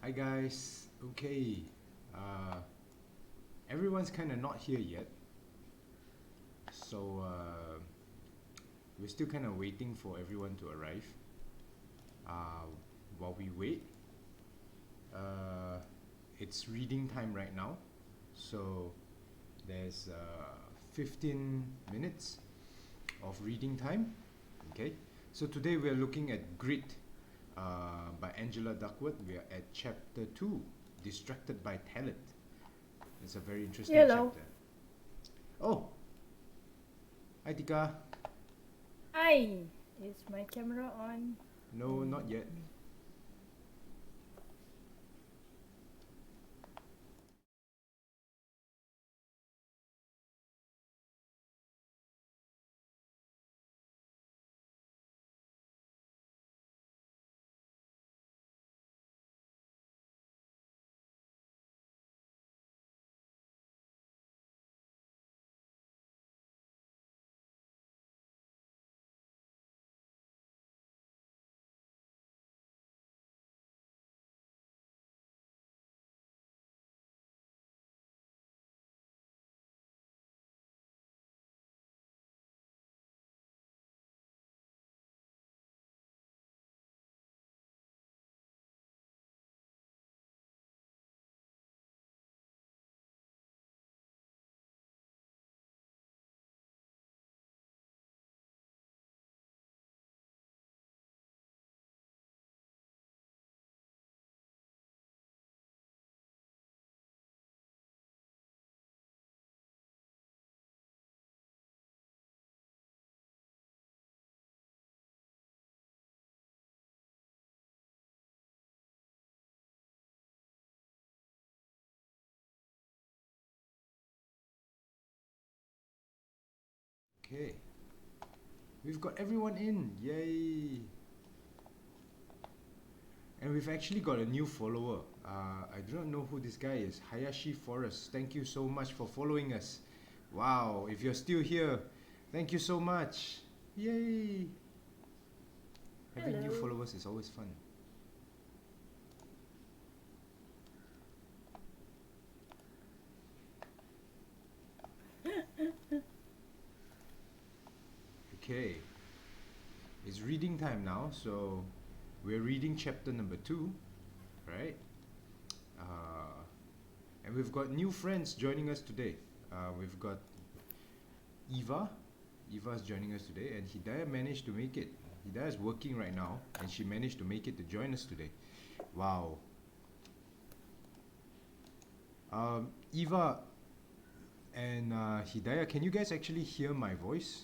Hi guys. Okay. Uh, Everyone's kind of not here yet, so we're still kind of waiting for everyone to arrive. Uh, while we wait, uh, it's reading time right now, so there's 15 minutes of reading time. Okay. So today we're looking at Grit by Angela Duckworth. We are at chapter 2, Distracted by Talent. It's a very interesting Hello. chapter. Oh, hi Tika. Hi. Is my camera on? No, not yet. Okay, we've got everyone in. Yay! And we've actually got a new follower. I do not know who this guy is. Hayashi Forest. Thank you so much for following us. Wow, if you're still here, thank you so much. Yay! Having new Hello. followers is always fun. Okay, it's reading time now, so we're reading chapter number 2, right? Uh, and we've got new friends joining us today. We've got Eva. Eva's joining us today, and Hidayah managed to make it. Hidayah is working right now, and she managed to make it to join us today. Wow. Eva and Hidayah, can you guys actually hear my voice?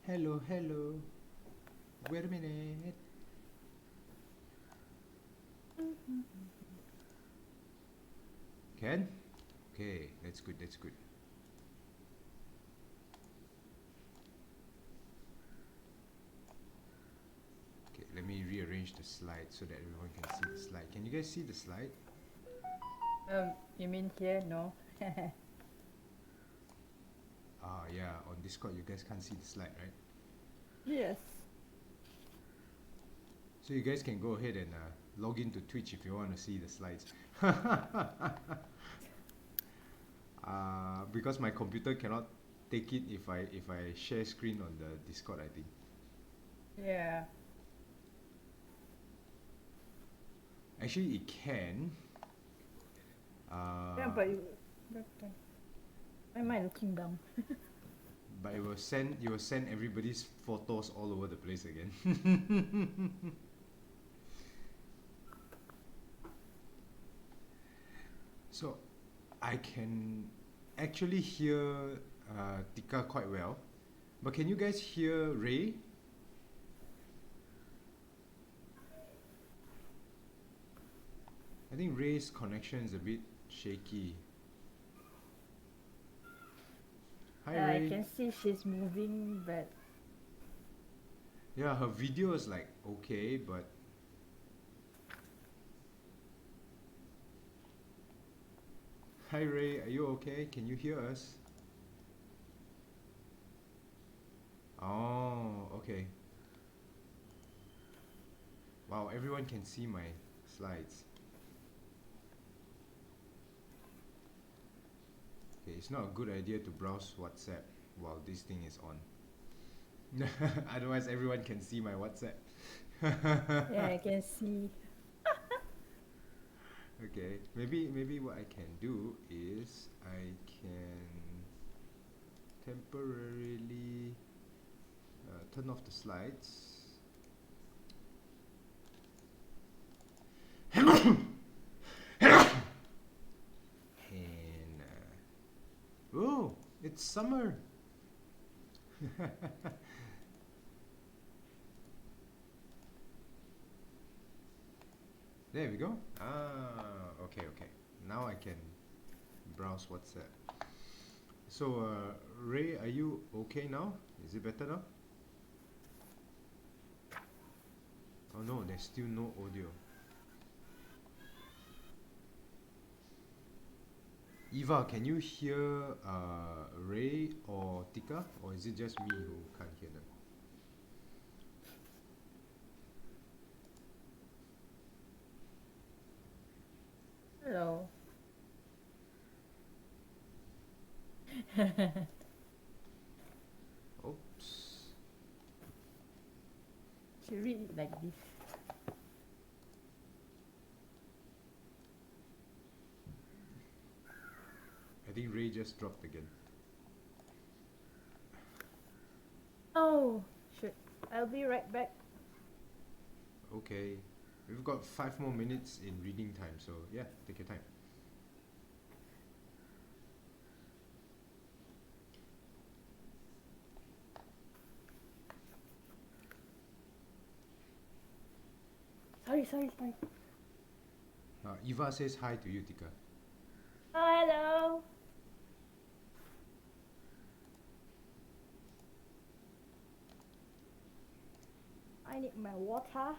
Hello, hello. Wait a minute. Can? Okay, that's good, that's good. Okay, let me rearrange the slide so that everyone can see the slide. Can you guys see the slide? You mean here? No. Yeah, on Discord you guys can't see the slide, right? Yes. So you guys can go ahead and log into Twitch if you want to see the slides. Because my computer cannot take it if I share screen on the Discord, I think. Yeah. Actually, it can. Yeah, Uh, but you. But, why am I looking down? but it will send everybody's photos all over the place again. So I can actually hear Tika quite well, but can you guys hear Ray? I think Ray's connection is a bit shaky. Hi I Ray. can see she's moving, but Yeah, her video is like okay, but Hi Ray, are you okay? Can you hear us? Oh, okay. Wow, everyone can see my slides. Okay, it's not a good idea to browse WhatsApp while this thing is on. Otherwise, everyone can see my WhatsApp. Yeah, I can see. Okay, maybe what I can do is I can temporarily turn off the slides. And oh, it's summer. There we go. Okay, okay. Now I can browse WhatsApp. So, Ray, are you okay now? Is it better now? Oh no, there's still no audio. Eva, can you hear Ray or Tika? Or is it just me who can't hear them? Hello. Oops. Should read it like this. I think Ray just dropped again. Oh, shoot. I'll be right back. Okay. We've got 5 more minutes in reading time, so yeah, take your time. Sorry. Eva says hi to you, Tika. Oh, hello. I need my water.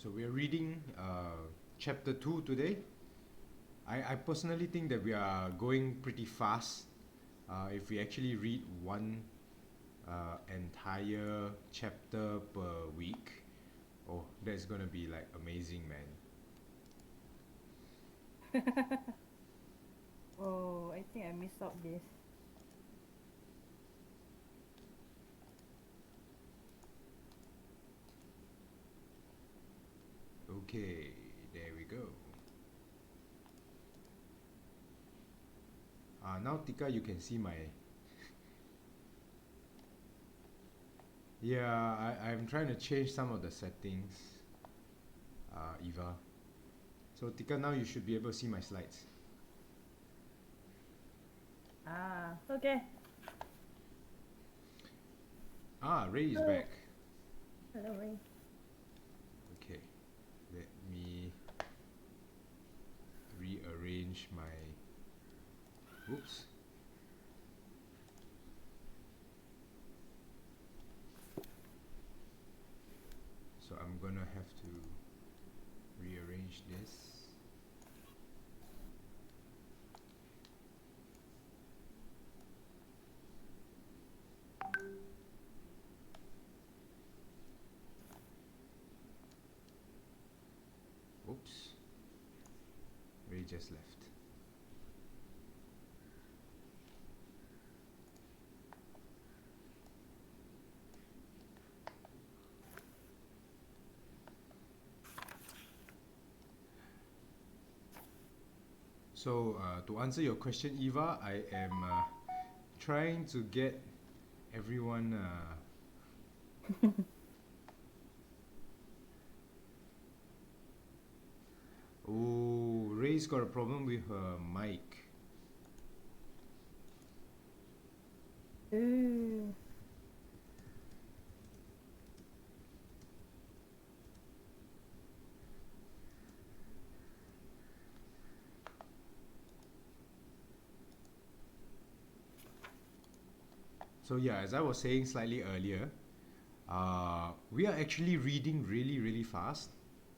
So we are reading chapter 2 today. I personally think that we are going pretty fast if we actually read one entire chapter per week. Oh, that's gonna be like amazing, man. Oh, I think I missed out this. Okay, there we go. Now Tika, you can see my... Yeah, I'm trying to change some of the settings, Eva. So Tika, now you should be able to see my slides. Ah, okay. Ray is Hello. back. Hello, Ray. Okay, let me rearrange my... Oops. So I'm gonna have to rearrange this. Oops. Ray just left. So to answer your question, Eva, I am trying to get everyone... Oh, Ray's got a problem with her mic. Ooh. So yeah, as I was saying slightly earlier, we are actually reading really, really fast.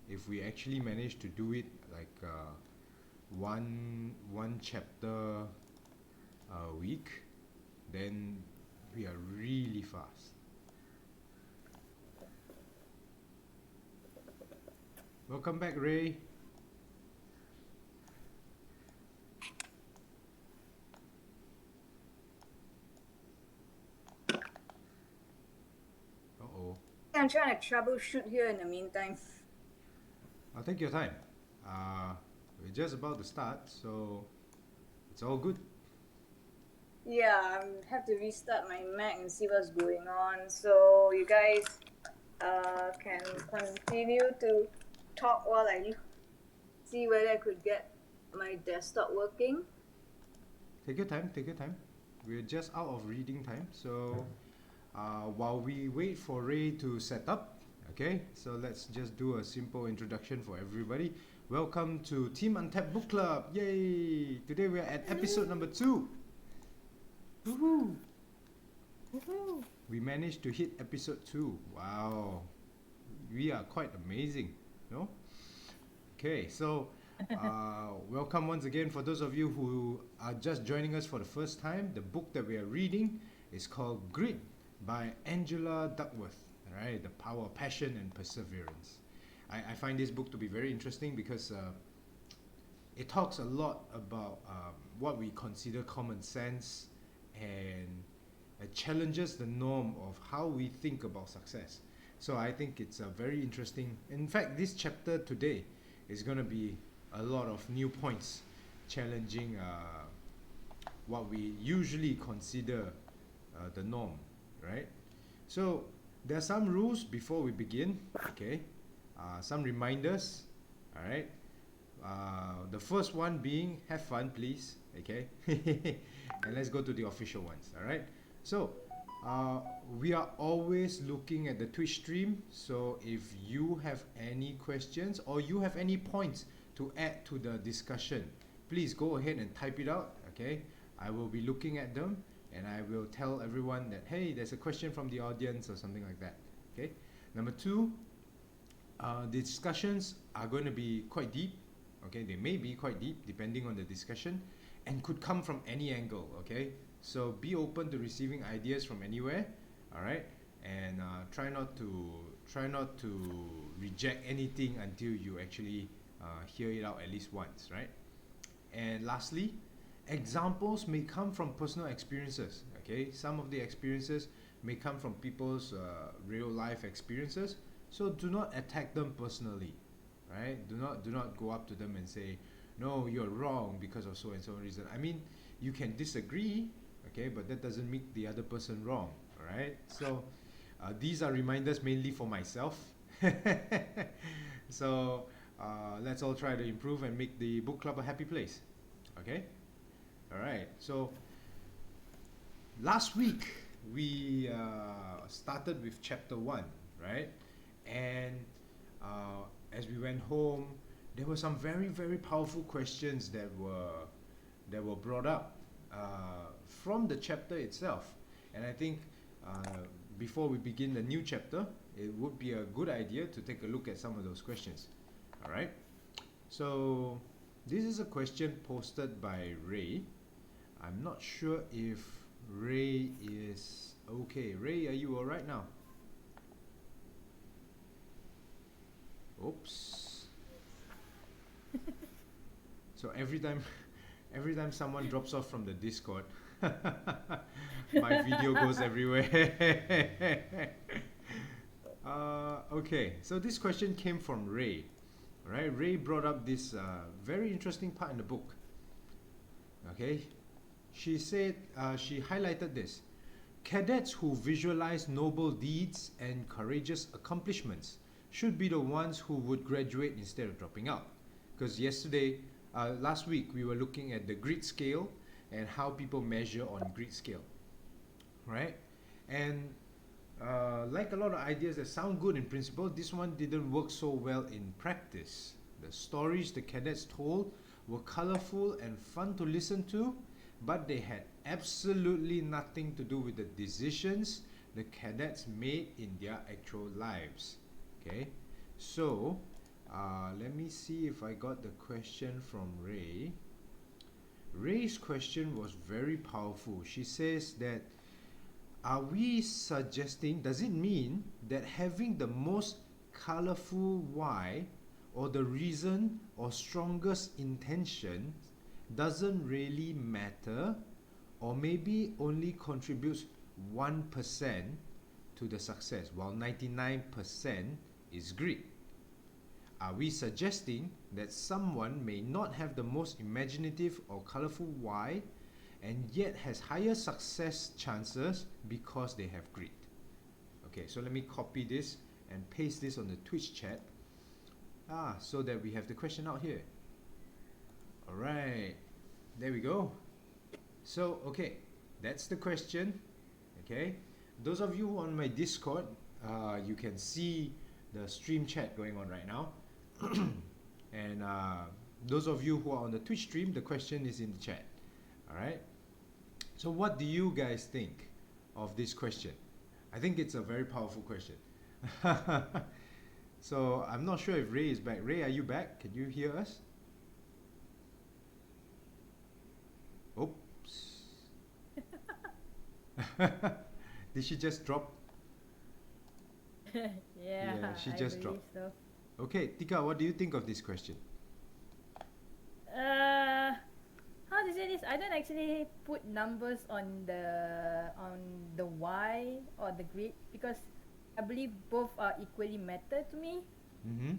If we actually manage to do it like one chapter a week, then we are really fast. Welcome back, Ray. Uh-oh. I'm trying to troubleshoot here in the meantime. I'll take your time. We're just about to start, so it's all good. Yeah, I have to restart my Mac and see what's going on. So you guys can continue to talk while I see whether I could get my desktop working. Take your time, take your time. We're just out of reading time, so while we wait for Ray to set up, okay, so let's just do a simple introduction for everybody. Welcome to Team Untapped Book Club. Yay! Today we are at episode number 2. Woohoo! Woohoo. We managed to hit episode 2. Wow. We are quite amazing, no? Okay, so welcome once again for those of you who are just joining us for the first time. The book that we are reading is called Grit by Angela Duckworth. All right, The Power of Passion and Perseverance. I find this book to be very interesting because it talks a lot about what we consider common sense and challenges the norm of how we think about success. So I think it's a very interesting. In fact, this chapter today is going to be a lot of new points challenging what we usually consider the norm, right? So there are some rules before we begin, okay? Some reminders, all right? The first one being have fun, please, okay? And let's go to the official ones, all right? So we are always looking at the Twitch stream, so if you have any questions or you have any points to add to the discussion, please go ahead and type it out, okay? I will be looking at them and I will tell everyone that, hey, there's a question from the audience or something like that, okay? Number 2, the discussions are going to be quite deep, okay? They may be quite deep depending on the discussion and could come from any angle, okay? So be open to receiving ideas from anywhere, all right? And try not to reject anything until you actually hear it out at least once, right? And lastly, examples may come from personal experiences, okay? Some of the experiences may come from people's real life experiences, so do not attack them personally, right? Do not go up to them and say, no, you're wrong because of so and so reason. I mean, you can disagree, okay, but that doesn't make the other person wrong, all right? So these are reminders mainly for myself. So let's all try to improve and make the book club a happy place, okay? All right, so last week we started with chapter 1, right? And as we went home, there were some very, very powerful questions that were brought up from the chapter itself. And I think before we begin the new chapter, it would be a good idea to take a look at some of those questions. All right. So this is a question posted by Ray. I'm not sure if Ray is okay. Ray, are you all right now? Oops. So every time someone drops off from the Discord, my video goes everywhere. Okay, so this question came from Ray. Right? Ray brought up this very interesting part in the book. Okay, she said she highlighted this: cadets who visualize noble deeds and courageous accomplishments should be the ones who would graduate instead of dropping out. Because last week we were looking at the grit scale and how people measure on grit scale. right? And like a lot of ideas that sound good in principle, this one didn't work so well in practice. The stories the cadets told were colorful and fun to listen to, but they had absolutely nothing to do with the decisions the cadets made in their actual lives. Okay, so let me see if I got the question from Ray. Ray's question was very powerful. She says that, are we suggesting, does it mean that having the most colorful why or the reason or strongest intention doesn't really matter, or maybe only contributes 1% to the success while 99% is greed? Are we suggesting that someone may not have the most imaginative or colorful why and yet has higher success chances because they have greed? Okay, so let me copy this and paste this on the Twitch chat so that we have the question out here. All right, there we go. So, okay, that's the question. Okay, those of you on my Discord, you can see the stream chat going on right now. And those of you who are on the Twitch stream, the question is in the chat. All right. So what do you guys think of this question? I think it's a very powerful question. So I'm not sure if Ray is back. Ray, are you back? Can you hear us? Oops. Did she just drop? Yeah, she I just believe dropped. so. Okay, Tika, what do you think of this question? How to say this? I don't actually put numbers on the why or the grid because I believe both are equally matter to me. Mm-hmm.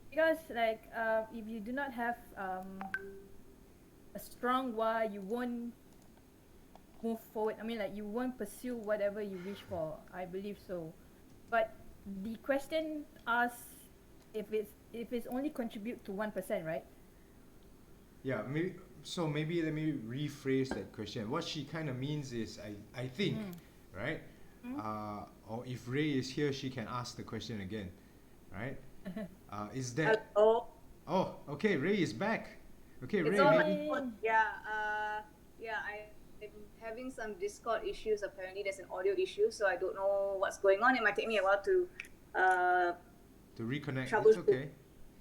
Because like if you do not have a strong why, you won't move forward. I mean, like you won't pursue whatever you wish for. I believe so. But the question asks if it's only contribute to 1%, right? Yeah, maybe let me rephrase that question. What she kind of means is, I think, right? Or if Ray is here, she can ask the question again, right? Is that? Hello. Oh, okay, Ray is back. Okay, It's Ray, all my maybe. phone. Yeah, I'm having some Discord issues. Apparently, there's an audio issue, so I don't know what's going on. It might take me a while to To reconnect. It's troubleshoot. okay.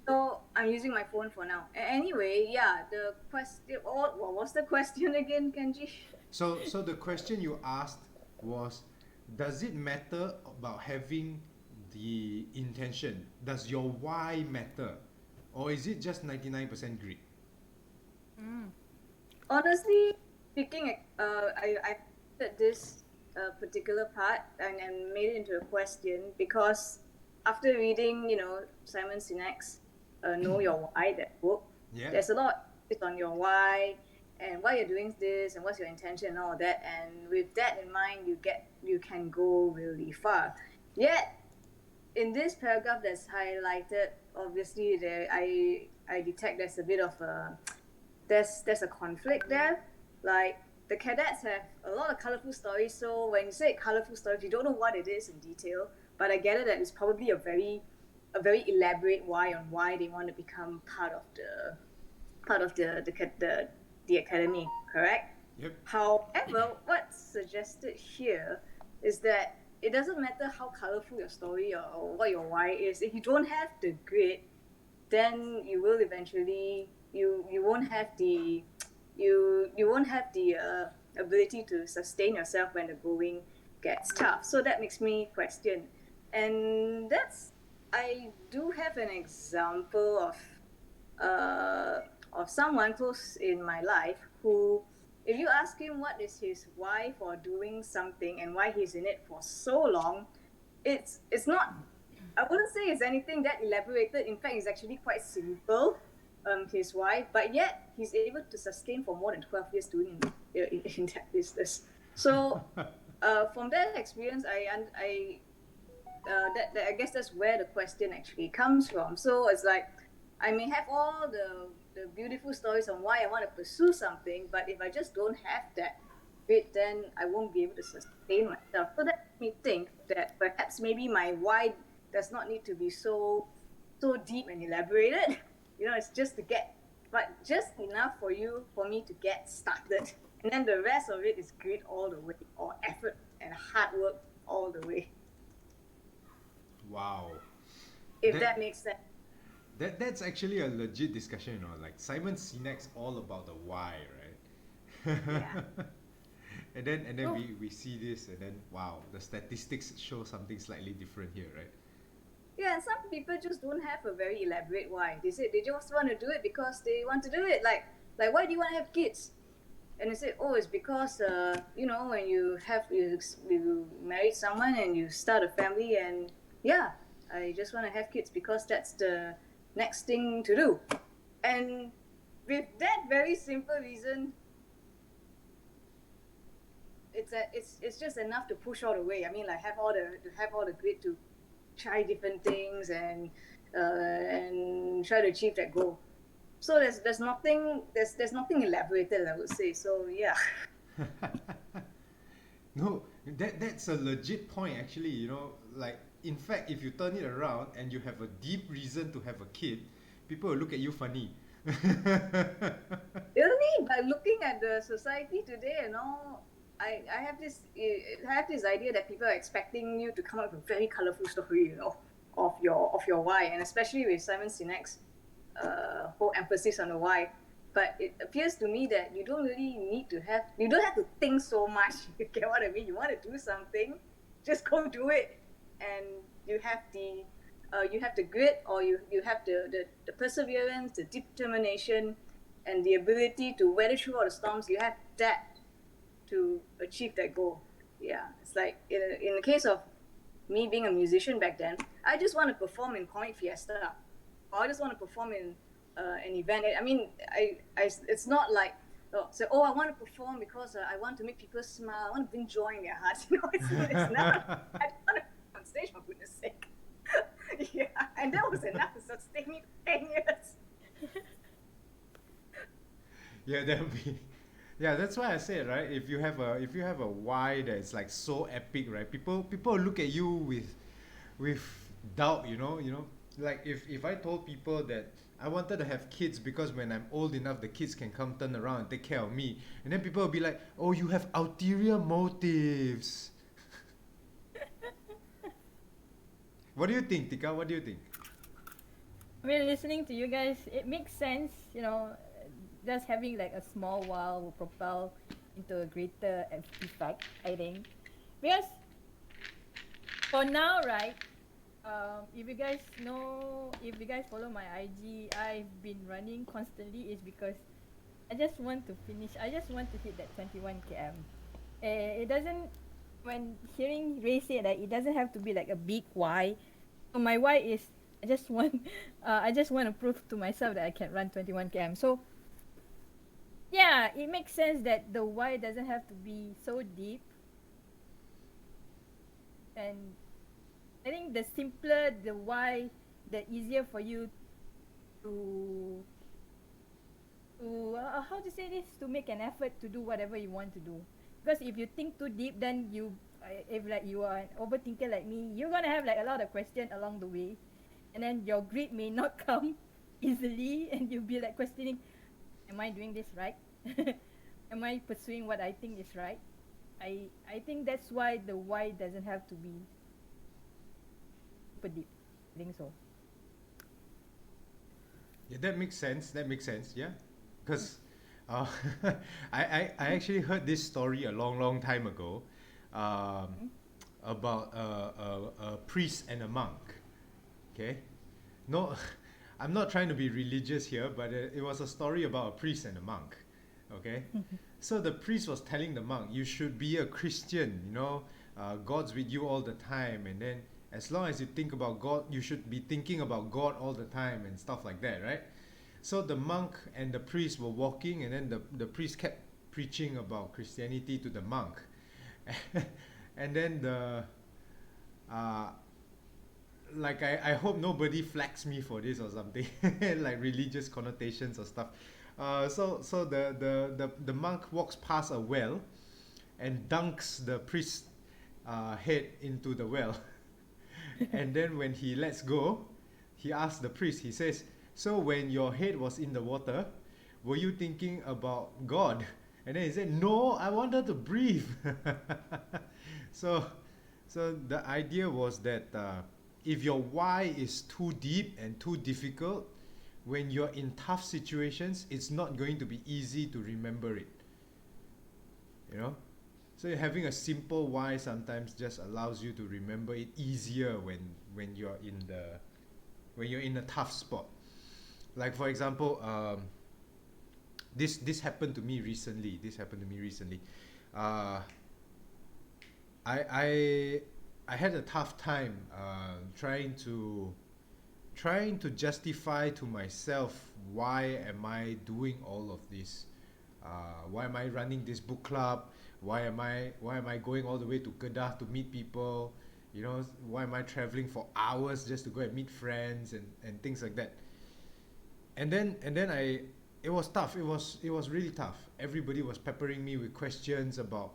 So I'm using my phone for now. Anyway, yeah, the question. What was the question again, Kenji? So the question you asked was, does it matter about having the intention? Does your why matter, or is it just 99% greed? Honestly speaking, I did this particular part and made it into a question because after reading, Simon Sinek's Know Your Why, that book, Yeah. there's a lot on your why and why you're doing this and what's your intention and all that. And with that in mind, you can go really far. Yet, in this paragraph that's highlighted, obviously I detect there's a bit of a there's a conflict there. Like the cadets have a lot of colorful stories, so when you say colorful stories, you don't know what it is in detail, but I get it that it's probably a very elaborate why on why they want to become part of the academy, correct? Yep. However, what's suggested here is that it doesn't matter how colorful your story or what your why is. If you don't have the grit, then you will eventually you won't have the ability to sustain yourself when the going gets tough. So that makes me question, and I do have an example of someone close in my life who, if you ask him what is his why for doing something and why he's in it for so long, it's not, I wouldn't say it's anything that elaborated. In fact, it's actually quite simple, his why, but yet he's able to sustain for more than 12 years doing in that business. So from that experience, I guess that's where the question actually comes from. So it's like, I may have all the beautiful stories on why I want to pursue something, but if I just don't have that bit, then I won't be able to sustain myself. So that made me think that perhaps maybe my why does not need to be so deep and elaborated. It's just to get, but just enough for me to get started, and then the rest of it is grit all the way, or effort and hard work all the way. Wow. If That that makes sense. that's actually a legit discussion, like Simon Sinek's all about the why, right? Yeah. And then Oh, we see this, and then wow, the statistics show something slightly different here, right? Yeah, and some people just don't have a very elaborate why. They say they just want to do it because they want to do it. Like why do you want to have kids? And they say, oh, it's because when you marry someone and you start a family, and yeah, I just want to have kids because that's the next thing to do. And with that very simple reason, it's just enough to push all the way. I mean, like have all the grit to try different things and try to achieve that goal. So there's nothing elaborated, I would say. So yeah. No, that's a legit point actually, like in fact if you turn it around and you have a deep reason to have a kid, people will look at you funny. Really, by looking at the society today and all, I have this idea that people are expecting you to come up with a very colorful story, of your why, and especially with Simon Sinek's whole emphasis on the why. But it appears to me that you don't really you don't have to think so much. You get what I mean? You want to do something, just go do it, and you have the grit, or you have the perseverance, the determination, and the ability to weather through all the storms. You have that to achieve that goal. Yeah, it's like in the case of me being a musician back then, I just want to perform in Comic Fiesta, or I just want to perform in an event. I mean, it's not like, I want to perform because I want to make people smile. I want to bring joy in their hearts. It's not. I just want to be on stage, for goodness sake. Yeah, and that was enough to sustain me for 10 years. Yeah, that'll be. Yeah, that's why I said, right, if you have a why that's like so epic, right, people look at you with doubt, like if I told people that I wanted to have kids because when I'm old enough the kids can come turn around and take care of me, and then people will be like, oh, you have ulterior motives. What do you think, Tika? What do you think? I mean, listening to you guys, it makes sense. Just having like a small while will propel into a greater effect, I think. Because for now, right? If you guys follow my IG, I've been running constantly. Is because I just want to finish. I just want to hit that 21 km. It doesn't. When hearing Ray say that, it doesn't have to be like a big why. So my why is I just want, I just want to prove to myself that I can run 21 km. So yeah, it makes sense that the why doesn't have to be so deep. And I think the simpler the why, the easier for you to how to say this, to make an effort to do whatever you want to do. Because if you think too deep, then if like you are an overthinker like me, you're gonna have like a lot of questions along the way, and then your grit may not come easily, and you'll be like questioning, am I doing this right? Am I pursuing what I think is right? I think that's why the why doesn't have to be super deep. I think so. Yeah, that makes sense. That makes sense. Yeah, because uh, I actually heard this story a long, long time ago, um, Mm-hmm. about a priest and a monk. Okay, no, I'm not trying to be religious here, but it was a story about a priest and a monk. Okay, so the priest was telling the monk, you should be a Christian. God's with you all the time, and then as long as you think about God, you should be thinking about God all the time and stuff like that, right? So the monk and the priest were walking, and then the priest kept preaching about Christianity to the monk. And then uh, like I hope nobody flags me for this or something, like religious connotations or stuff. So the monk walks past a well, and dunks the priest's head into the well. And then when he lets go, he asks the priest, he says, so when your head was in the water, were you thinking about God? And then he said, no, I wanted to breathe. so so the idea was that if your why is too deep and too difficult, when you're in tough situations, it's not going to be easy to remember it. You know? So having a simple why sometimes just allows you to remember it easier when you're in a tough spot. Like for example, this happened to me recently. I had a tough time trying to justify to myself, why am I doing all of this? Why am I running this book club? Why am I going all the way to Kedah to meet people? You know, why am I traveling for hours just to go and meet friends and things like that? And then it was tough. It was really tough. Everybody was peppering me with questions about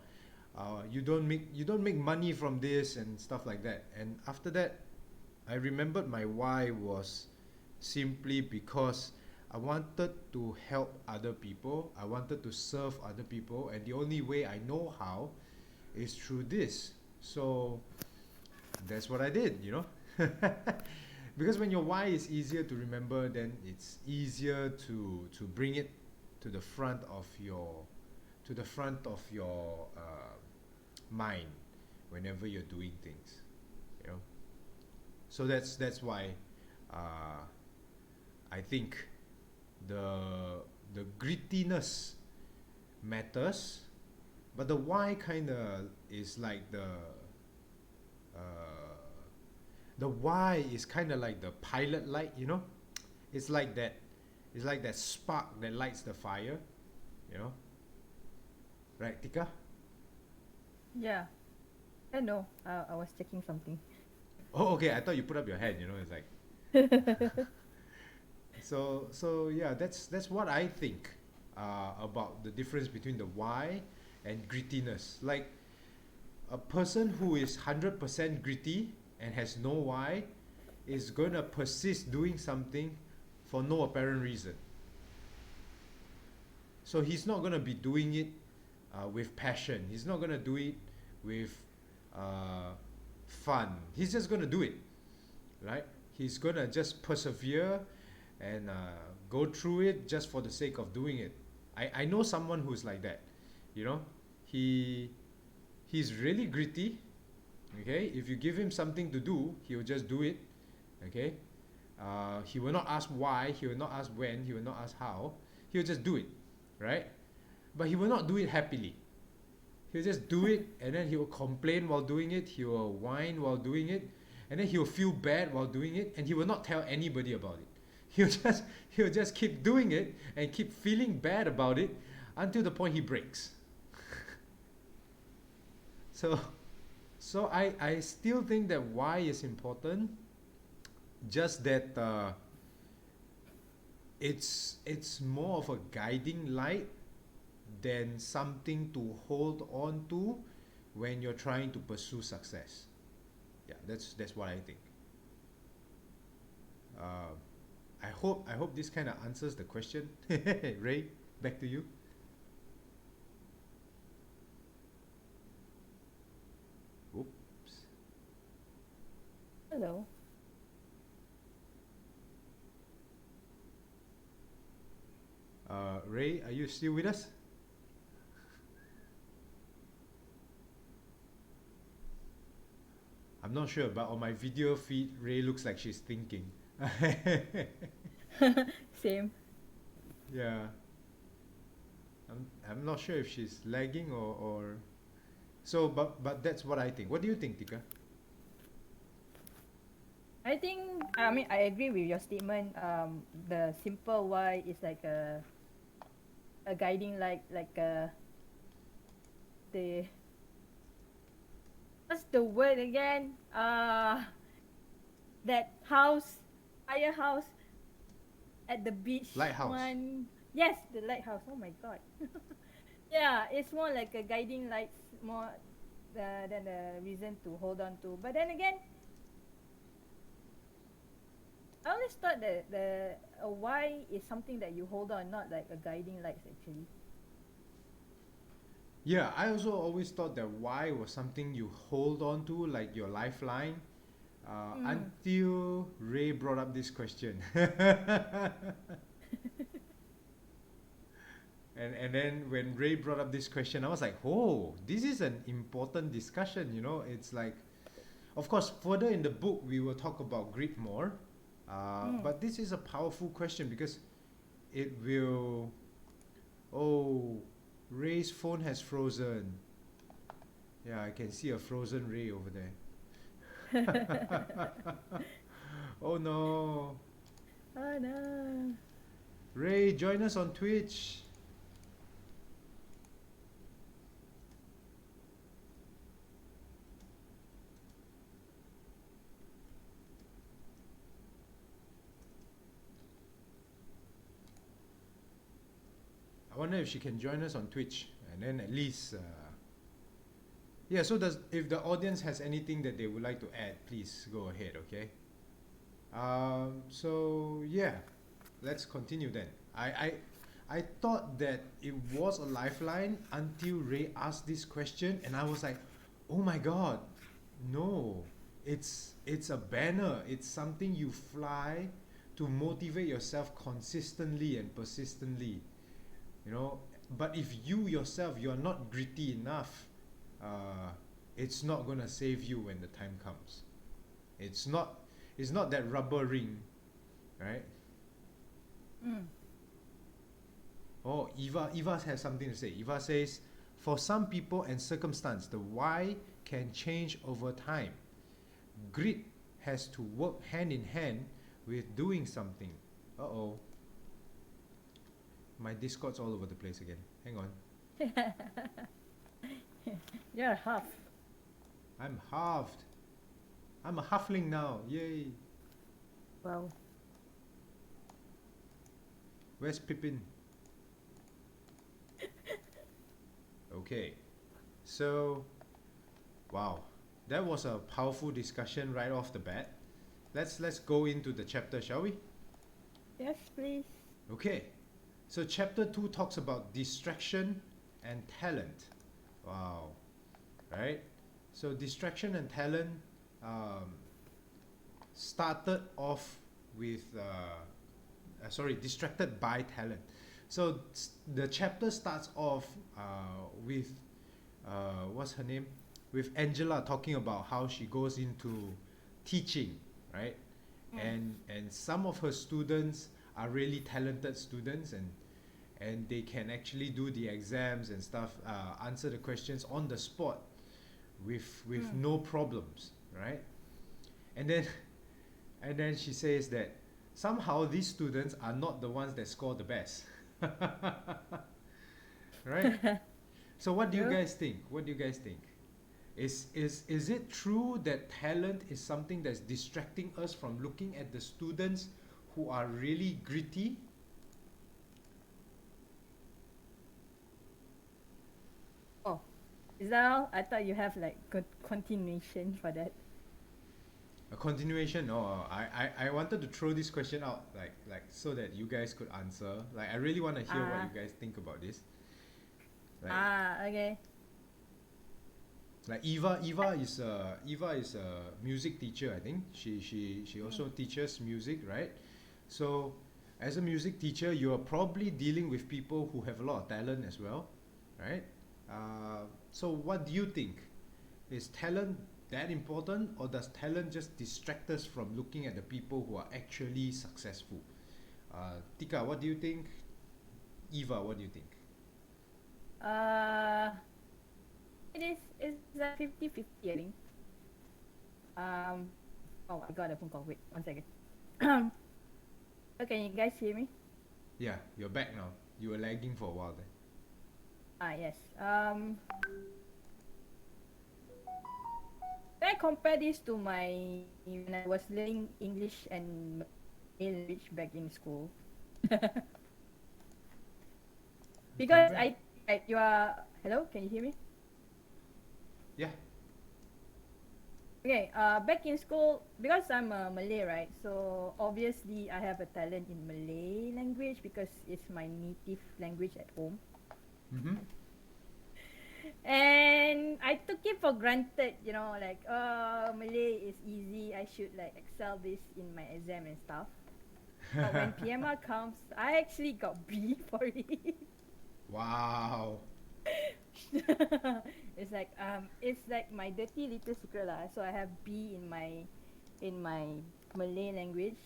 you don't make money from this and stuff like that. And after that, I remembered my why was simply because I wanted to help other people. I wanted to serve other people, and the only way I know how is through this. So that's what I did, you know. Because when your why is easier to remember, then it's easier to bring it to the front of your mind whenever you're doing things, you know. So that's why I think the grittiness matters, but the why kind of is like the why is kind of like the pilot light, you know. It's like that spark that lights the fire, you know. Right, Tika? Yeah. I know. I was checking something. Oh, okay. I thought you put up your hand, you know. It's like so yeah. That's what I think about the difference between the why and grittiness. Like a person who is 100% gritty and has no why is gonna persist doing something for no apparent reason. So he's not gonna be doing it with passion. He's not gonna do it with fun. He's just gonna do it, right? He's gonna just persevere and go through it just for the sake of doing it. I know someone who's like that, you know. He's really gritty. Okay, if you give him something to do, he will just do it. Okay, he will not ask why, he will not ask when, he will not ask how. He will just do it, right? But he will not do it happily. He'll just do it, and then he will complain while doing it. He will whine while doing it, and then he will feel bad while doing it, and he will not tell anybody about it. He'll just keep doing it and keep feeling bad about it until the point he breaks. So I still think that why is important. Just that it's more of a guiding light than something to hold on to when you're trying to pursue success. Yeah, that's what I think. I hope this kind of answers the question. Ray, back to you. Oops. Hello. Ray, are you still with us? I'm not sure, but on my video feed, Ray looks like she's thinking. Same. Yeah. I'm not sure if she's lagging or so, but that's what I think. What do you think, Tika? I mean, I agree with your statement. The simple why is like a guiding light, like the what's the word again? That house, firehouse at the beach. Lighthouse. One. Yes, the lighthouse. Oh my god. Yeah, it's more like a guiding lights more than a reason to hold on to. But then again, I always thought that the a why is something that you hold on, not like a guiding lights actually. Yeah, I also always thought that why was something you hold on to, like your lifeline, Mm. until Ray brought up this question. And then when Ray brought up this question, I was like, oh, this is an important discussion, you know. It's like, of course, further in the book, we will talk about grit more. Mm. But this is a powerful question because it will. Oh, Ray's phone has frozen. Yeah, I can see a frozen Ray over there. Oh no. Oh no. Ray, join us on Twitch. I wonder if she can join us on Twitch, and then at least, yeah. So does if the audience has anything that they would like to add, please go ahead. Okay. So yeah, let's continue then. I thought that it was a lifeline until Ray asked this question, and I was like, oh my god, no, it's a banner. It's something you fly to motivate yourself consistently and persistently, you know. But if you yourself you're not gritty enough, uh, it's not gonna save you when the time comes. It's not it's not that rubber ring, right? Mm. Oh, Eva has something to say. Eva says, for some people and circumstance, the why can change over time. Grit has to work hand in hand with doing something. Uh-oh, my Discord's all over the place again. Hang on. You're half. I'm halved. I'm a halfling now. Yay. Wow. Where's Pippin? Okay. So, wow. That was a powerful discussion right off the bat. Let's go into the chapter, shall we? Yes, please. Okay. So chapter 2 talks about distraction and talent. Wow. Right? So distraction and talent um, started off with distracted by talent. So the chapter starts off with what's her name? With Angela talking about how she goes into teaching, right? Mm. And some of her students are really talented students, and they can actually do the exams and stuff, answer the questions on the spot with Mm. no problems, right? And then and then she says that somehow these students are not the ones that score the best. Right? So what do you True. guys think? What do you guys think? Is it true that talent is something that's distracting us from looking at the students who are really gritty? Oh, is that all? I thought you have like continuation for that. A continuation? No, I wanted to throw this question out like so that you guys could answer. Like I really want to hear what Ah. you guys think about this. Like Okay. like Eva is a music teacher, I think. She Mm. also teaches music, right? So as a music teacher, you are probably dealing with people who have a lot of talent as well, right? So what do you think? Is talent that important, or does talent just distract us from looking at the people who are actually successful? Tika, what do you think? Eva, what do you think? Uh, it's like 50-50, I think. Um, oh, I got a phone call. Wait, 1 second. Okay, you guys hear me? Yeah, you're back now. You were lagging for a while there. Yes. Can I compare this to my when I was learning English and language back in school? Because Compare- I Right, you are. Hello, can you hear me? Yeah. Okay, back in school, because I'm a Malay, right? So obviously I have a talent in Malay language because it's my native language at home. Mm-hmm. And I took it for granted, like, Malay is easy. I should like excel this in my exam and stuff. But when PMR comes, I actually got B for it. Wow. It's like my dirty little secret lah. So I have B in my Malay language.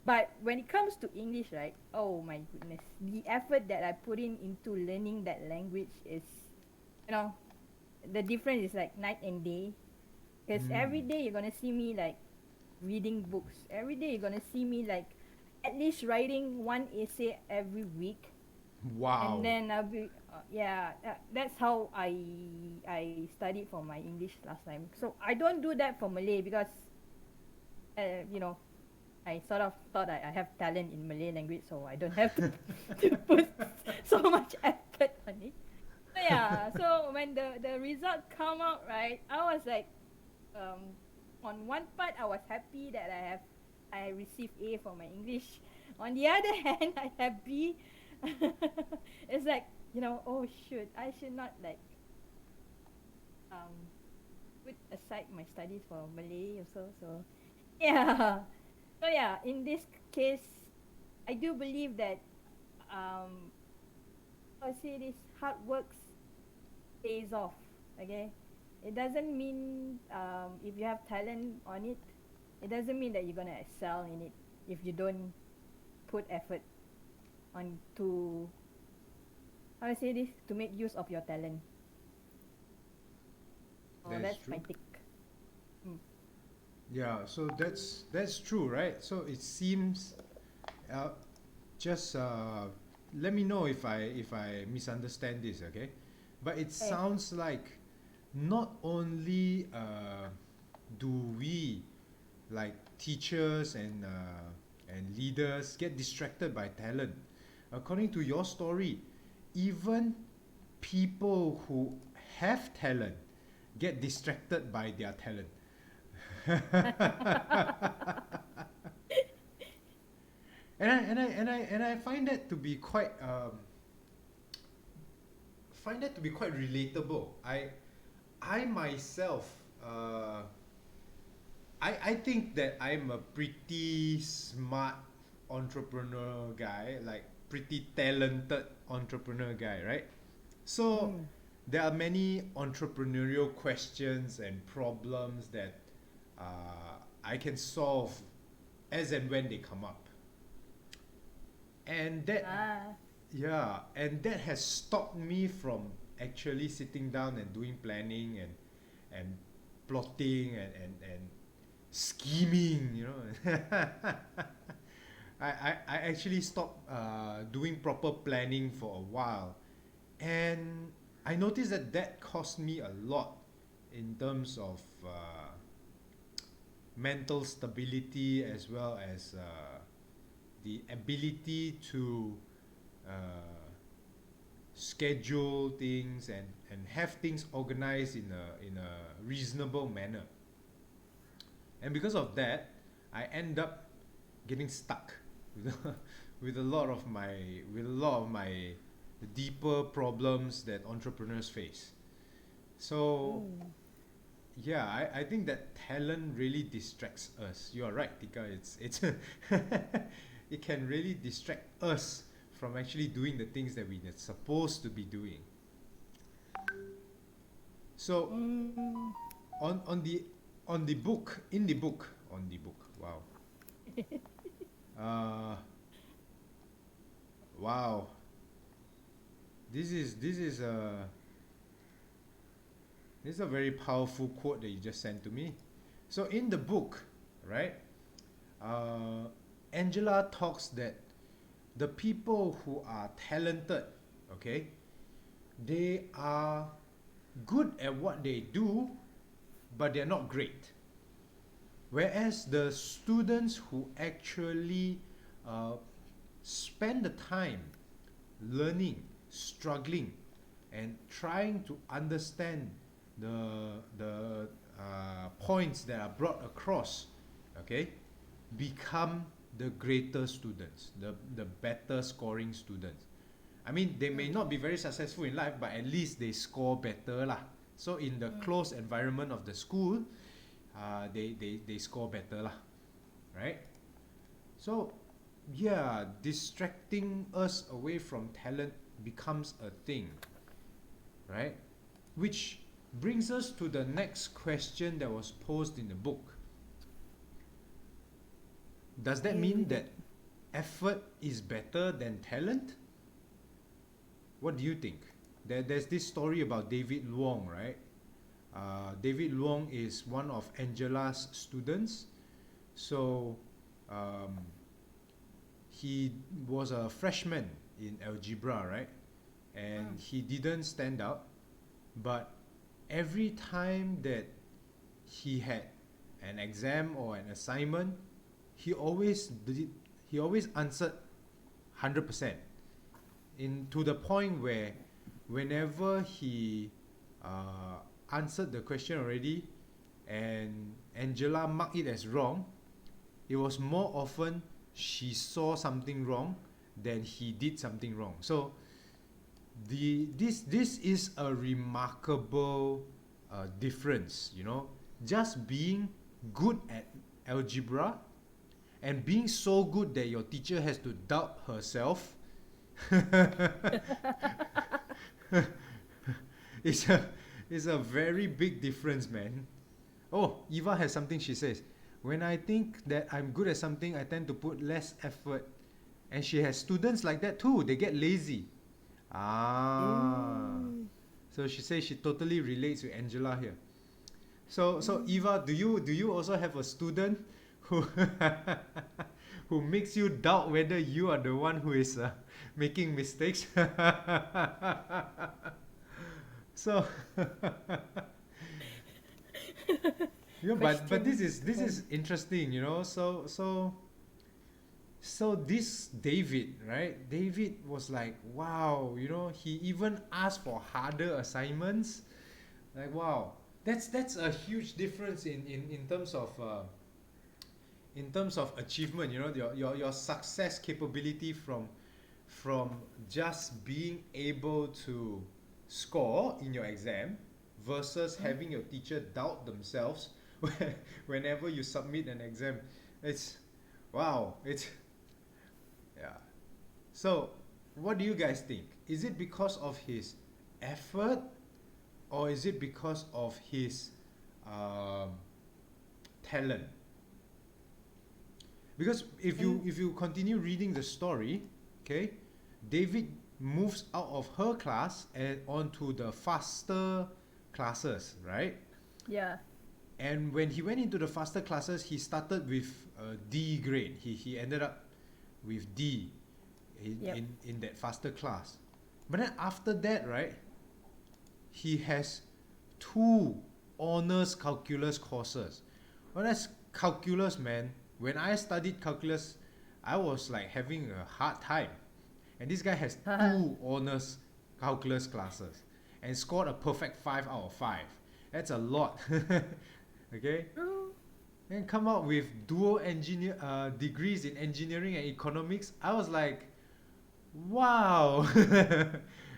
But when it comes to English, right? Oh my goodness, the effort that I put in into learning that language is, you know, the difference is like night and day. Because Mm. every day you're gonna see me like reading books. Every day you're gonna see me like at least writing one essay every week. And Wow. then I'll be yeah, that's how I studied for my English last time. So I don't do that for Malay because uh, you know I sort of thought I have talent in Malay language, so I don't have to, to put so much effort on it. So yeah, so when the result come out, right, I was like, um, on one part I was happy that I received A for my English. On the other hand, I have B. It's like, oh shoot, I should not like um put aside my studies for Malay also. So yeah, so yeah, in this case, I do believe that um I say this hard works pays off. Okay, it doesn't mean if you have talent on it, it doesn't mean that you're gonna excel in it if you don't put effort on to how I say this to make use of your talent. So That's that's my true. take. Mm. Yeah, so that's true, right? So it seems, uh, just let me know if I misunderstand this, okay? But it Okay. sounds like not only do we, like teachers and leaders, get distracted by talent. According to your story, even people who have talent get distracted by their talent. And I find that to be quite relatable. I myself, I think that I'm a pretty smart entrepreneur guy, like pretty talented entrepreneur guy, right? So Mm. there are many entrepreneurial questions and problems that I can solve as and when they come up. And that, Ah. yeah, and that has stopped me from actually sitting down and doing planning and plotting and scheming, I actually stopped doing proper planning for a while. And I noticed that that cost me a lot in terms of mental stability, as well as the ability to uh, schedule things and have things organized in a reasonable manner. And because of that, I end up getting stuck with with a lot of my deeper problems that entrepreneurs face. So Mm. yeah, I think that talent really distracts us. You are right, Tika. It's it can really distract us from actually doing the things that we are supposed to be doing. So Mm. on the on the book in the book on the book. Wow. Uh, wow. This is a very powerful quote that you just sent to me. So in the book, right? Uh, Angela talks that the people who are talented, okay, they are good at what they do, but they're not great. Whereas the students who actually uh, spend the time learning, struggling, and trying to understand the points that are brought across, okay, become the greater students, the better scoring students. I mean, they may not be very successful in life, but at least they score better lah. So in the close environment of the school, they score better lah, right? So yeah, distracting us away from talent becomes a thing, right? Which brings us to the next question that was posed in the book. Does that mean that effort is better than talent? What do you think? There's this story about David Luong, right? David Luong is one of Angela's students. So he was a freshman in algebra, right? And he didn't stand out, but every time that he had an exam or an assignment, he always answered 100%, to the point where whenever he answered the question already and Angela marked it as wrong, it was more often she saw something wrong than he did something wrong. So this is a remarkable difference, you know, just being good at algebra and being so good that your teacher has to doubt herself. It's a very big difference, man. Oh, Eva has something she says. When I think that I'm good at something, I tend to put less effort. And she has students like that too. They get lazy. So she says she totally relates with Angela here. So Eva, do you also have a student who who makes you doubt whether you are the one who is making mistakes? So you know, but this is interesting, you know. So this David, right? David was like, wow, you know, he even asked for harder assignments. Like, wow, that's a huge difference in terms of achievement, you know, your success capability from just being able to score in your exam versus having your teacher doubt themselves whenever you submit an exam. It's wow, it's yeah. So what do you guys think? Is it because of his effort, or is it because of his talent? Because if you continue reading the story, okay, David moves out of her class and onto the faster classes, right? Yeah. And when he went into the faster classes, he started with a D grade. He ended up with D in that faster class. But then after that, right, he has 2 honors calculus courses. Well, that's calculus, man. When I studied calculus, I was like having a hard time. And this guy has 2 honors calculus classes and scored a perfect 5 out of 5. That's a lot. Okay? And come out with dual degrees in engineering and economics. I was like, wow.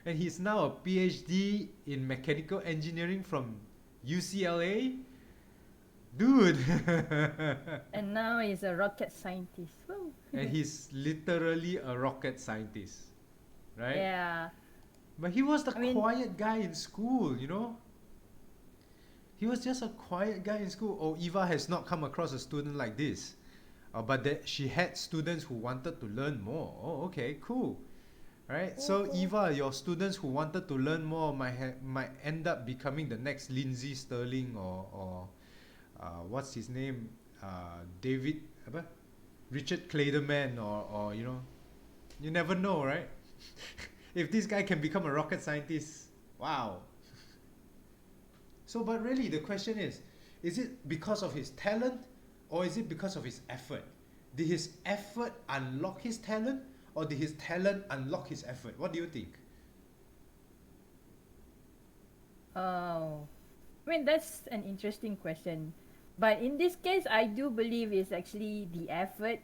And he's now a PhD in mechanical engineering from UCLA. Dude. And now he's a rocket scientist. Woo. And he's literally a rocket scientist, right? Yeah. But he was the quiet guy in school, you know. He was just a quiet guy in school. Oh, Eva has not come across a student like this. But that she had students who wanted to learn more. Oh, okay, cool. Right? So Eva, your students who wanted to learn more might end up becoming the next Lindsay Sterling or what's his name? David Richard Clayderman or you know, you never know, right? If this guy can become a rocket scientist, wow. So, but really the question is it because of his talent or is it because of his effort? Did his effort unlock his talent or did his talent unlock his effort? What do you think? Oh, I mean that's an interesting question, but in this case, I do believe it's actually the effort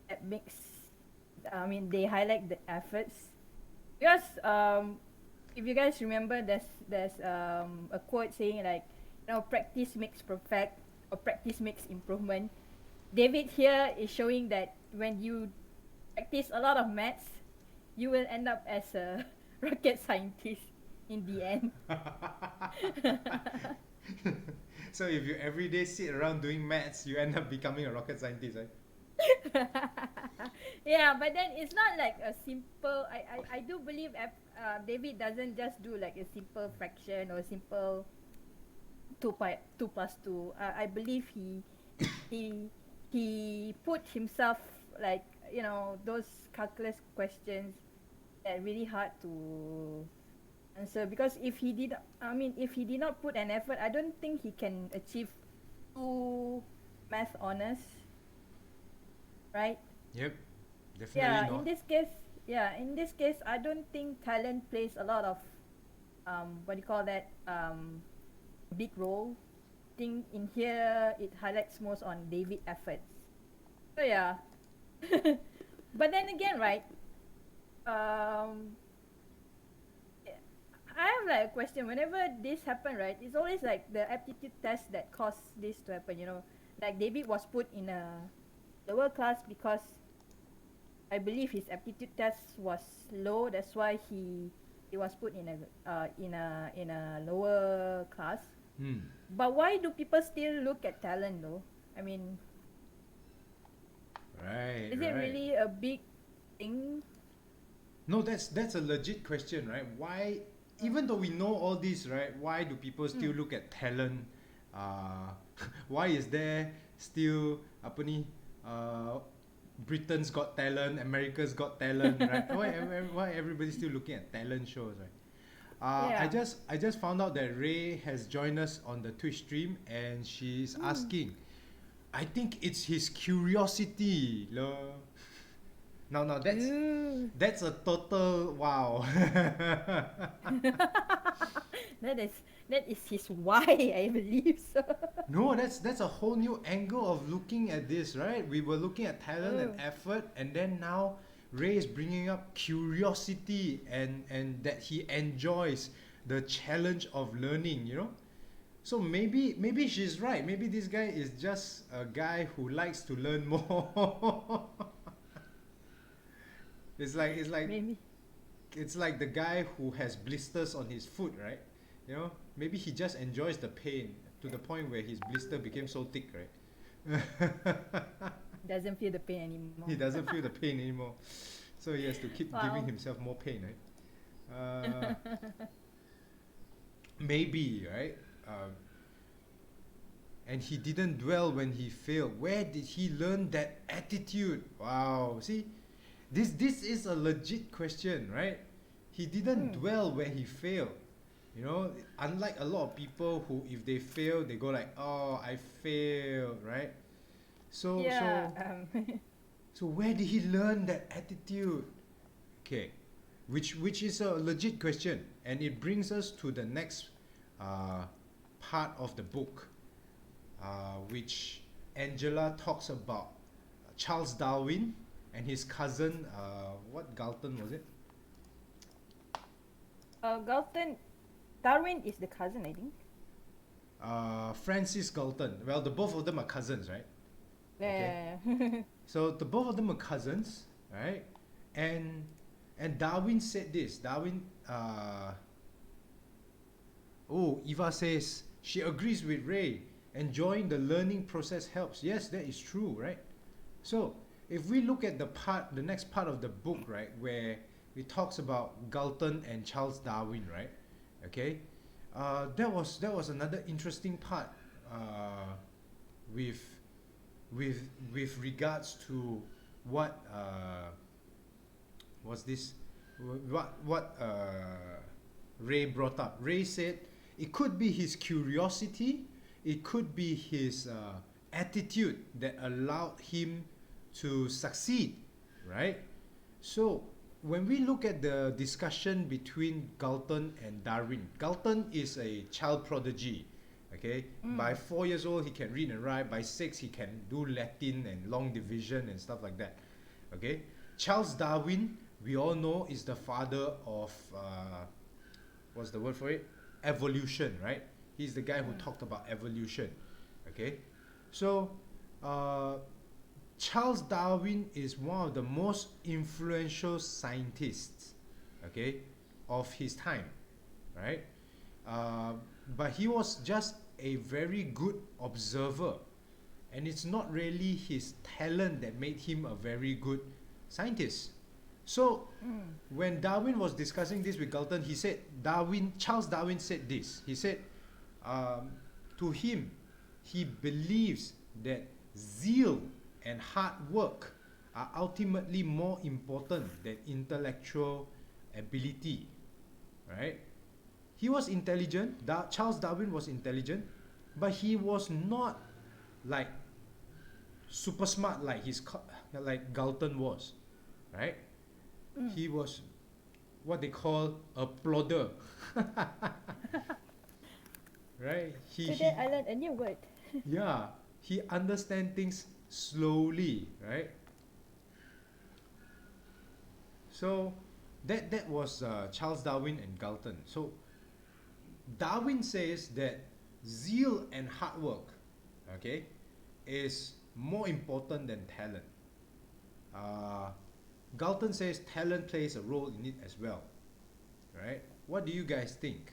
that makes. I mean, they highlight the efforts because if you guys remember, there's a quote saying like, practice makes perfect or practice makes improvement. David here is showing that when you practice a lot of maths, you will end up as a rocket scientist in the end. So if you every day sit around doing maths, you end up becoming a rocket scientist, right? Yeah, but then it's not like a simple. I do believe David doesn't just do like a simple fraction or simple 2 plus 2. I believe he he put himself like those calculus questions that really hard to answer because if he did not put an effort, I don't think he can achieve two math honors, right? Yep, definitely Yeah, not. in this case, I don't think talent plays a lot of what do you call that big role. I think in here it highlights most on David efforts. So yeah, but then again, right? Um, I have like a question. Whenever this happen, right? It's always like the aptitude test that caused this to happen. Like David was put in a lower class because I believe his aptitude test was low. That's why he was put in a lower class. Hmm. But why do people still look at talent though? I mean, Right, is it right. really a big thing? No, that's a legit question, right? Why, Mm. even though we know all this, right? Why do people still Mm. look at talent? Uh, why is there still apa ni? Britain's Got Talent, America's Got Talent, right? Why everybody still looking at talent shows, right? Yeah. I just found out that Ray has joined us on the Twitch stream, and she's Mm. asking. I think it's his curiosity, lo. No, Ooh. that's a total wow. that is that is his why, I believe so. No, that's a whole new angle of looking at this, right? We were looking at talent and Oh. effort, and then now Ray is bringing up curiosity and that he enjoys the challenge of learning, you know? So maybe she's right. Maybe this guy is just a guy who likes to learn more. it's like it's like Maybe. it's like the guy who has blisters on his foot, right? You know, maybe he just enjoys the pain to the point where his blister became so thick, right? Doesn't feel the pain anymore. He doesn't feel the pain anymore, so he has to keep giving Wow. himself more pain, right? Maybe, right? And he didn't dwell when he failed. Where did he learn that attitude? Wow, see, this is a legit question, right? He didn't Mm. dwell when he failed. You know, unlike a lot of people who, if they fail, they go like, "Oh, I failed," right? So Yeah. so so where did he learn that attitude? Okay, which is a legit question, and it brings us to the next uh, part of the book, which Angela talks about Charles Darwin and his cousin. What Galton was it? Galton, Darwin is the cousin, I think. Francis Galton. Well, the both of them are cousins, right? Okay. Yeah. So the both of them are cousins, right? And and Darwin said this. Darwin. Oh, Eva says she agrees with Ray. Enjoying the learning process helps. Yes, that is true, right? So if we look at the next part of the book, right, where it talks about Galton and Charles Darwin, right? Okay, that was another interesting part with with regards to what was this what Ray brought up. Ray said it could be his curiosity, it could be his attitude that allowed him to succeed, right? So when we look at the discussion between Galton and Darwin, Galton is a child prodigy. Okay, by 4 years old he can read and write. By 6 he can do Latin and long division and stuff like that. Okay, Charles Darwin, we all know, is the father of what's the word for it? Evolution, right? He's the guy who talked about evolution. Okay, so Charles Darwin is one of the most influential scientists, okay, of his time, right? But he was just a very good observer, and it's not really his talent that made him a very good scientist. So when Darwin was discussing this with Galton, he said, Charles Darwin said this. He said, to him, he believes that zeal and hard work are ultimately more important than intellectual ability, right? He was intelligent. Charles Darwin was intelligent, but he was not like super smart like Galton was, right? He was what they call a plodder, right? Today I learned a new word. Yeah, he understands things slowly, right? So that was Charles Darwin and Galton. So Darwin says that zeal and hard work, okay, is more important than talent. Galton says talent plays a role in it as well, right? What do you guys think?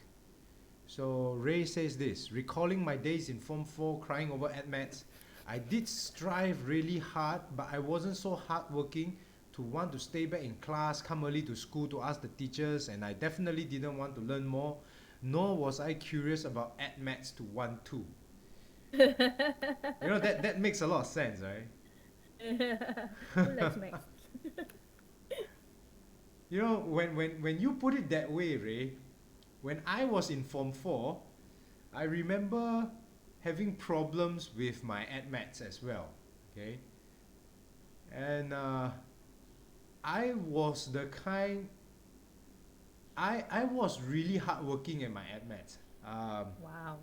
So Ray says this: recalling my days in Form 4 crying over AdMaths, I did strive really hard, but I wasn't so hardworking to want to stay back in class, come early to school to ask the teachers, and I definitely didn't want to learn more, nor was I curious about AdMaths to 1-2. You know, that makes a lot of sense, right? Who likes maths? You know, when you put it that way, Ray, when I was in Form 4, I remember having problems with my AdMaths as well, okay? And I was the kind, I was really hardworking at my AdMaths. Wow.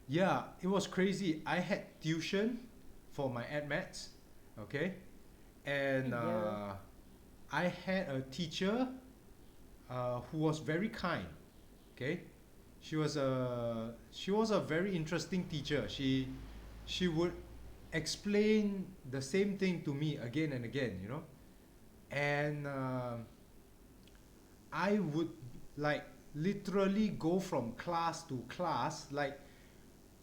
Yeah, it was crazy. I had tuition for my AdMaths, okay? And I had a teacher who was very kind, okay? She was a very interesting teacher. She would explain the same thing to me again and again, you know? And I would like literally go from class to class. Like,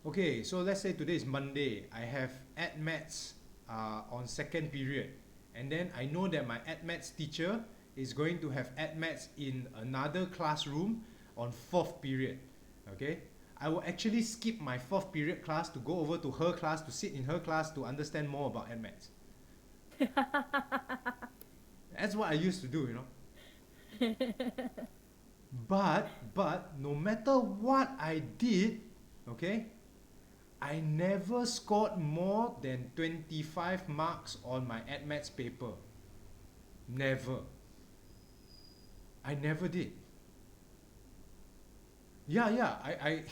okay, so let's say today is Monday. I have AdMaths on second period, and then I know that my AdMaths teacher is going to have AdMaths in another classroom on fourth period. Okay, I will actually skip my fourth period class to go over to her class to sit in her class to understand more about AdMaths. That's what I used to do, you know. But no matter what I did, okay, I never scored more than 25 marks on my AdMaths paper. Never. I never did. Yeah, I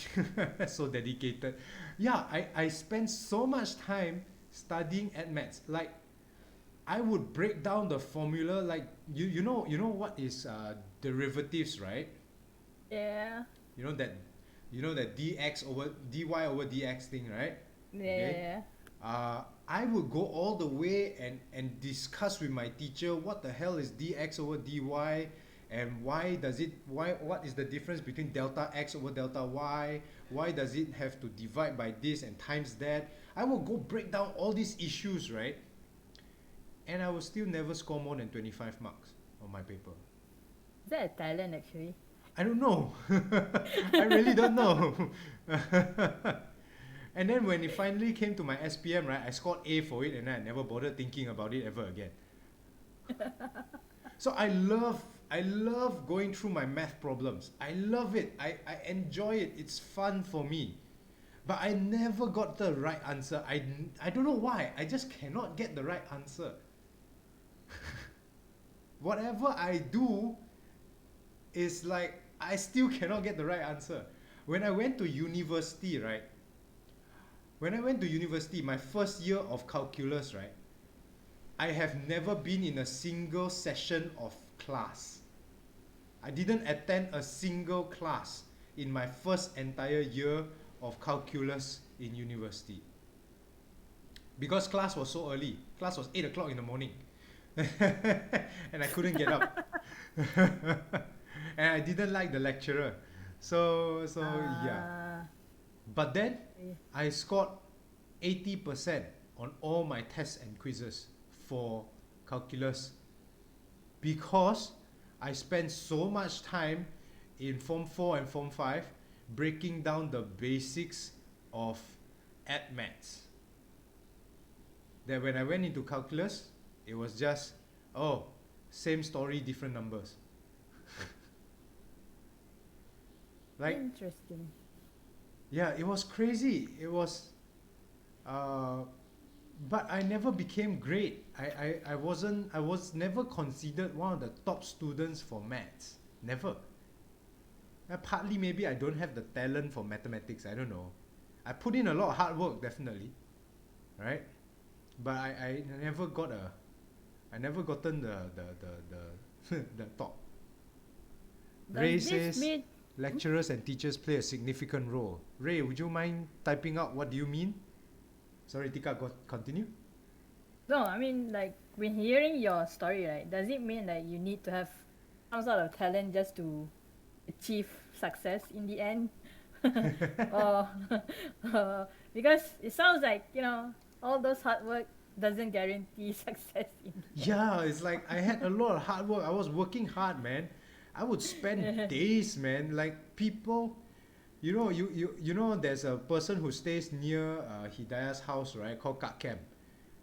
so dedicated. Yeah, I spent so much time studying AdMaths. Like, I would break down the formula, like, you know what is derivatives, right? Yeah. You know that dx over dy over dx thing, right? Yeah. I would go all the way and discuss with my teacher what the hell is dx over dy, and what is the difference between delta x over delta y, why does it have to divide by this and times that. I will go break down all these issues, right? And I will still never score more than 25 marks on my paper. Is that a talent actually? I don't know. I really don't know. And then when it finally came to my SPM, right, I scored A for it, and I never bothered thinking about it ever again. So I love going through my math problems. I love it. I enjoy it. It's fun for me. But I never got the right answer. I don't know why. I just cannot get the right answer. whatever I do is like I still cannot get the right answer. When I went to university, right? When I went to university, my first year of calculus, right? I have never been in a single session of class. I didn't attend a single class in my first entire year of calculus in university. Because class was so early. Class was 8 o'clock in the morning. And I couldn't get up. And I didn't like the lecturer. So yeah. But then I scored 80% on all my tests and quizzes for calculus because I spent so much time in Form 4 and Form 5 breaking down the basics of maths. That when I went into calculus, it was just, oh, same story, different numbers. Like, Interesting. yeah, it was crazy. It was, but I never became great. I was never considered one of the top students for maths. Never. Partly maybe I don't have the talent for mathematics. I don't know. I put in a lot of hard work, definitely, right? But I never got I never gotten the top. Ray says lecturers and teachers play a significant role. Ray, would you mind typing out what do you mean? Sorry, Tika, continue. No, I mean, like, when hearing your story, right, does it mean that you need to have some sort of talent just to achieve success in the end? Or because it sounds like, all those hard work doesn't guarantee success in the end. Yeah, it's like I had a lot of hard work. I was working hard, man. I would spend days, man. Like people, you know, there's a person who stays near Hidaya's house, right? Called Kak Kem.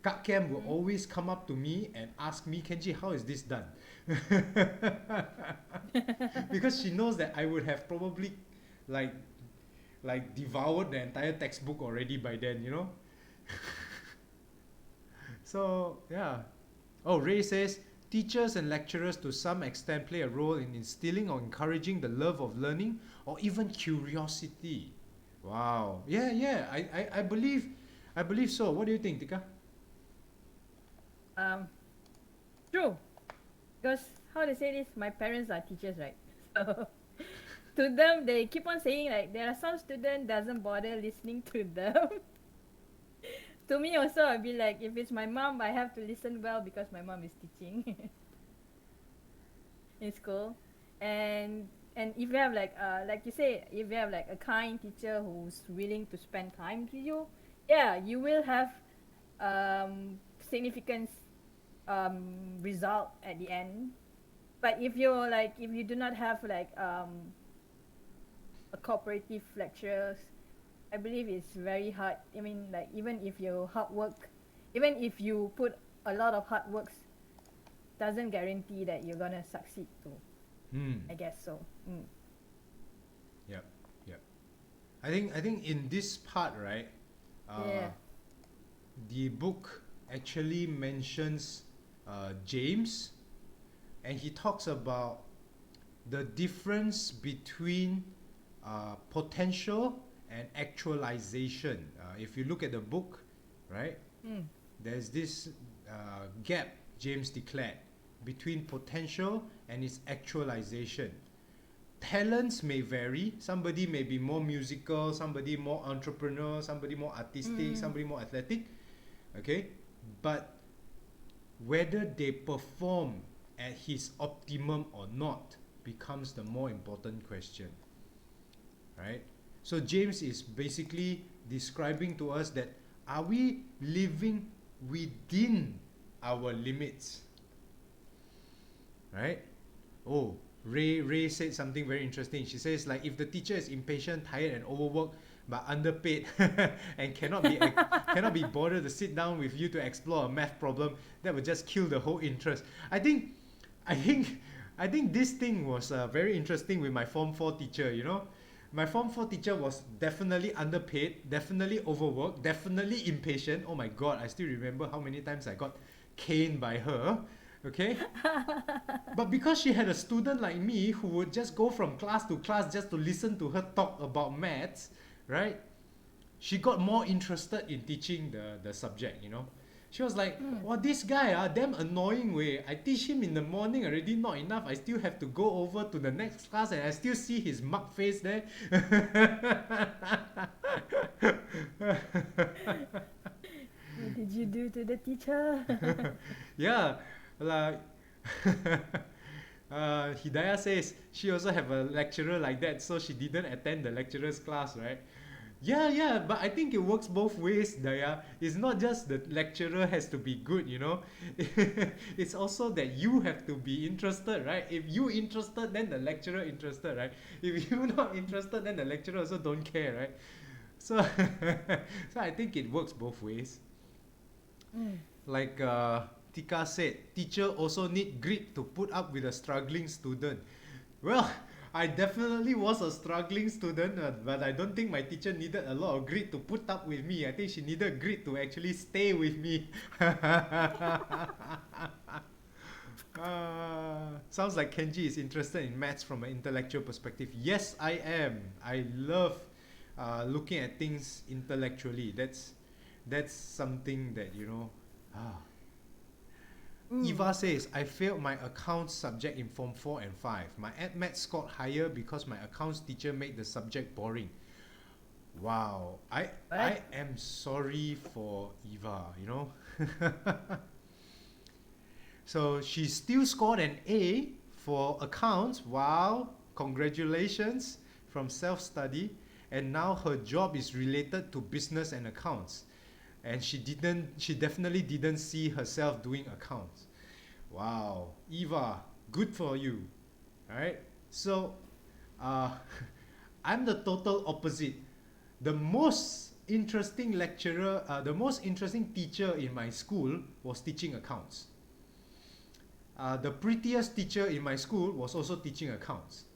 Kak Kem will always come up to me and ask me, Kenji, how is this done? Because she knows that I would have probably like devoured the entire textbook already by then, you know. So yeah. Oh, Ray says teachers and lecturers to some extent play a role in instilling or encouraging the love of learning or even curiosity. Wow. Yeah. I believe so. What do you think, Tika? True. Because how to say this, my parents are teachers, right? So to them, they keep on saying like there are some students doesn't bother listening to them. To me also, I'd be like, if it's my mom, I have to listen well because my mom is teaching in school. And if you have like you say, if you have like a kind teacher who's willing to spend time with you, yeah, you will have significant result at the end. But if you do not have like a cooperative lecturers, I believe it's very hard. I mean, like, even if you hard work, even if you put a lot of hard works, doesn't guarantee that you're gonna succeed too. I guess so. Yep. I think in this part, right? The book actually mentions James, and he talks about the difference between potential and actualization. If you look at the book, right, there's this gap James declared between potential and its actualization. Talents may vary. Somebody may be more musical, somebody more entrepreneur, somebody more artistic, somebody more athletic. Okay, but whether they perform at his optimum or not becomes the more important question, right? So James is basically describing to us that are we living within our limits, right? Oh, Ray said something very interesting. She says, like, if the teacher is impatient, tired and overworked but underpaid and cannot be bothered to sit down with you to explore a math problem, that would just kill the whole interest. I think this thing was very interesting with my Form 4 teacher, you know. My Form 4 teacher was definitely underpaid, definitely overworked, definitely impatient. Oh my god, I still remember how many times I got caned by her. Okay? But because she had a student like me who would just go from class to class just to listen to her talk about maths, right? She got more interested in teaching the subject, you know. She was like, "Oh, this guy, damn annoying way. I teach him in the morning already not enough. I still have to go over to the next class and I still see his mug face there." What did you do to the teacher? Yeah, like Hidayah says she also have a lecturer like that, so she didn't attend the lecturer's class, right? Yeah, yeah, but I think it works both ways, Daya. It's not just the lecturer has to be good, you know. It's also that you have to be interested, right? If you interested, then the lecturer interested, right? If you not interested, then the lecturer also don't care, right? So, so I think it works both ways. Like Tika said, teacher also need grit to put up with a struggling student. Well, I definitely was a struggling student, but I don't think my teacher needed a lot of grit to put up with me. I think she needed grit to actually stay with me. Sounds like Kenji is interested in maths from an intellectual perspective. Yes, I am. I love looking at things intellectually. That's something that, you know. Eva says, I failed my accounts subject in Form 4 and 5. My math scored higher because my accounts teacher made the subject boring. Wow. I am sorry for Eva, you know. So she still scored an A for accounts. Wow. Congratulations from self-study. And now her job is related to business and accounts. And she definitely didn't see herself doing accounts. Wow, Eva, good for you. All right. So, I'm the total opposite. The most interesting lecturer, the most interesting teacher in my school was teaching accounts. The prettiest teacher in my school was also teaching accounts.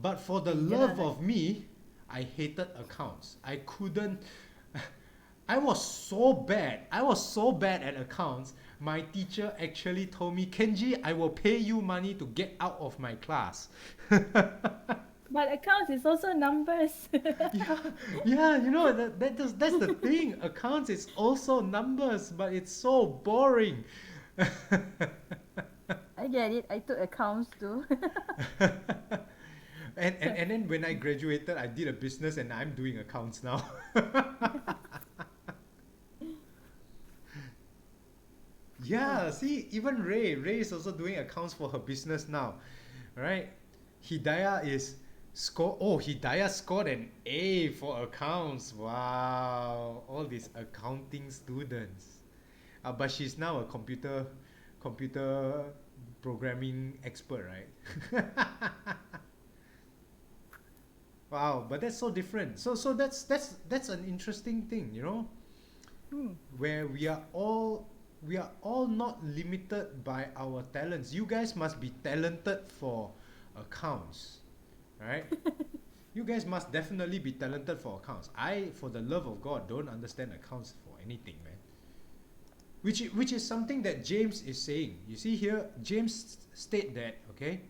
But for the love of me, I hated accounts. I couldn't. I was so bad. I was so bad at accounts. My teacher actually told me, Kenji, I will pay you money to get out of my class. But accounts is also numbers. Yeah, you know, that's the thing. Accounts is also numbers, but it's so boring. I get it. I took accounts too. And then when I graduated, I did a business and I'm doing accounts now. Yeah, see, even Ray is also doing accounts for her business now, right? Hidayah scored an A for accounts. Wow, all these accounting students. But she's now a computer programming expert, right? Wow, but that's so different. So that's an interesting thing, you know, where we are all not limited by our talents. You guys must be talented for accounts, right? You guys must definitely be talented for accounts. I, for the love of God, don't understand accounts for anything, man. Which is something that James is saying. You see here, James state that, okay,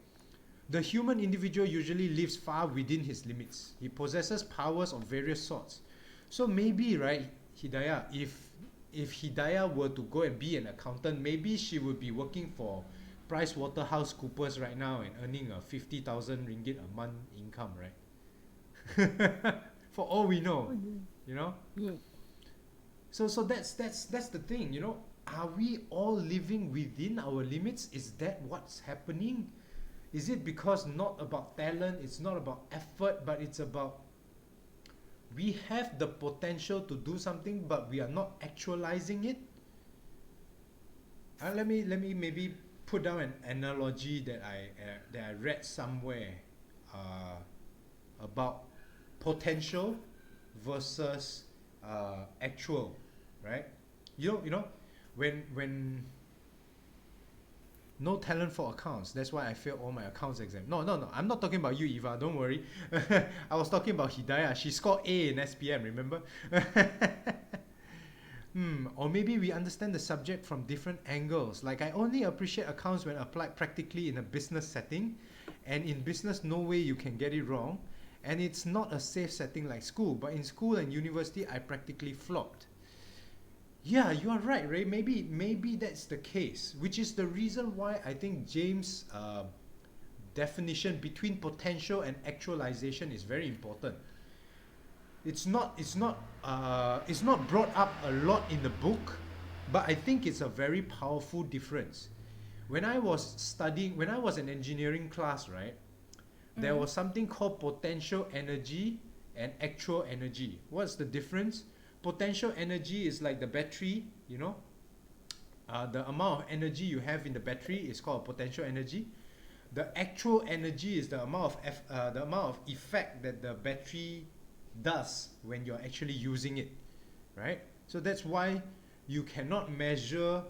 the human individual usually lives far within his limits. He possesses powers of various sorts. So maybe, right, Hidayah, if Hidayah were to go and be an accountant, maybe she would be working for PricewaterhouseCoopers right now and earning a 50,000 ringgit a month income, right? For all we know, you know. Yeah. So that's the thing, you know. Are we all living within our limits? Is that what's happening? Is it because not about talent, it's not about effort, but it's about we have the potential to do something, but we are not actualizing it? Let me maybe put down an analogy that I read somewhere about potential versus actual, right? You know, when no talent for accounts. That's why I failed all my accounts exam. No. I'm not talking about you, Eva. Don't worry. I was talking about Hidayah. She scored A in SPM, remember? or maybe we understand the subject from different angles. Like I only appreciate accounts when applied practically in a business setting, and in business no way you can get it wrong, and it's not a safe setting like school, but in school and university I practically flopped. Yeah, you are right, Ray. Maybe that's the case, which is the reason why I think James' definition between potential and actualization is very important. It's not brought up a lot in the book, but I think it's a very powerful difference. When I was in engineering class, right, there was something called potential energy and actual energy. What's the difference? Potential energy is like the battery, you know. The amount of energy you have in the battery is called potential energy. The actual energy is the amount of effect that the battery does when you're actually using it, right? So that's why you cannot measure.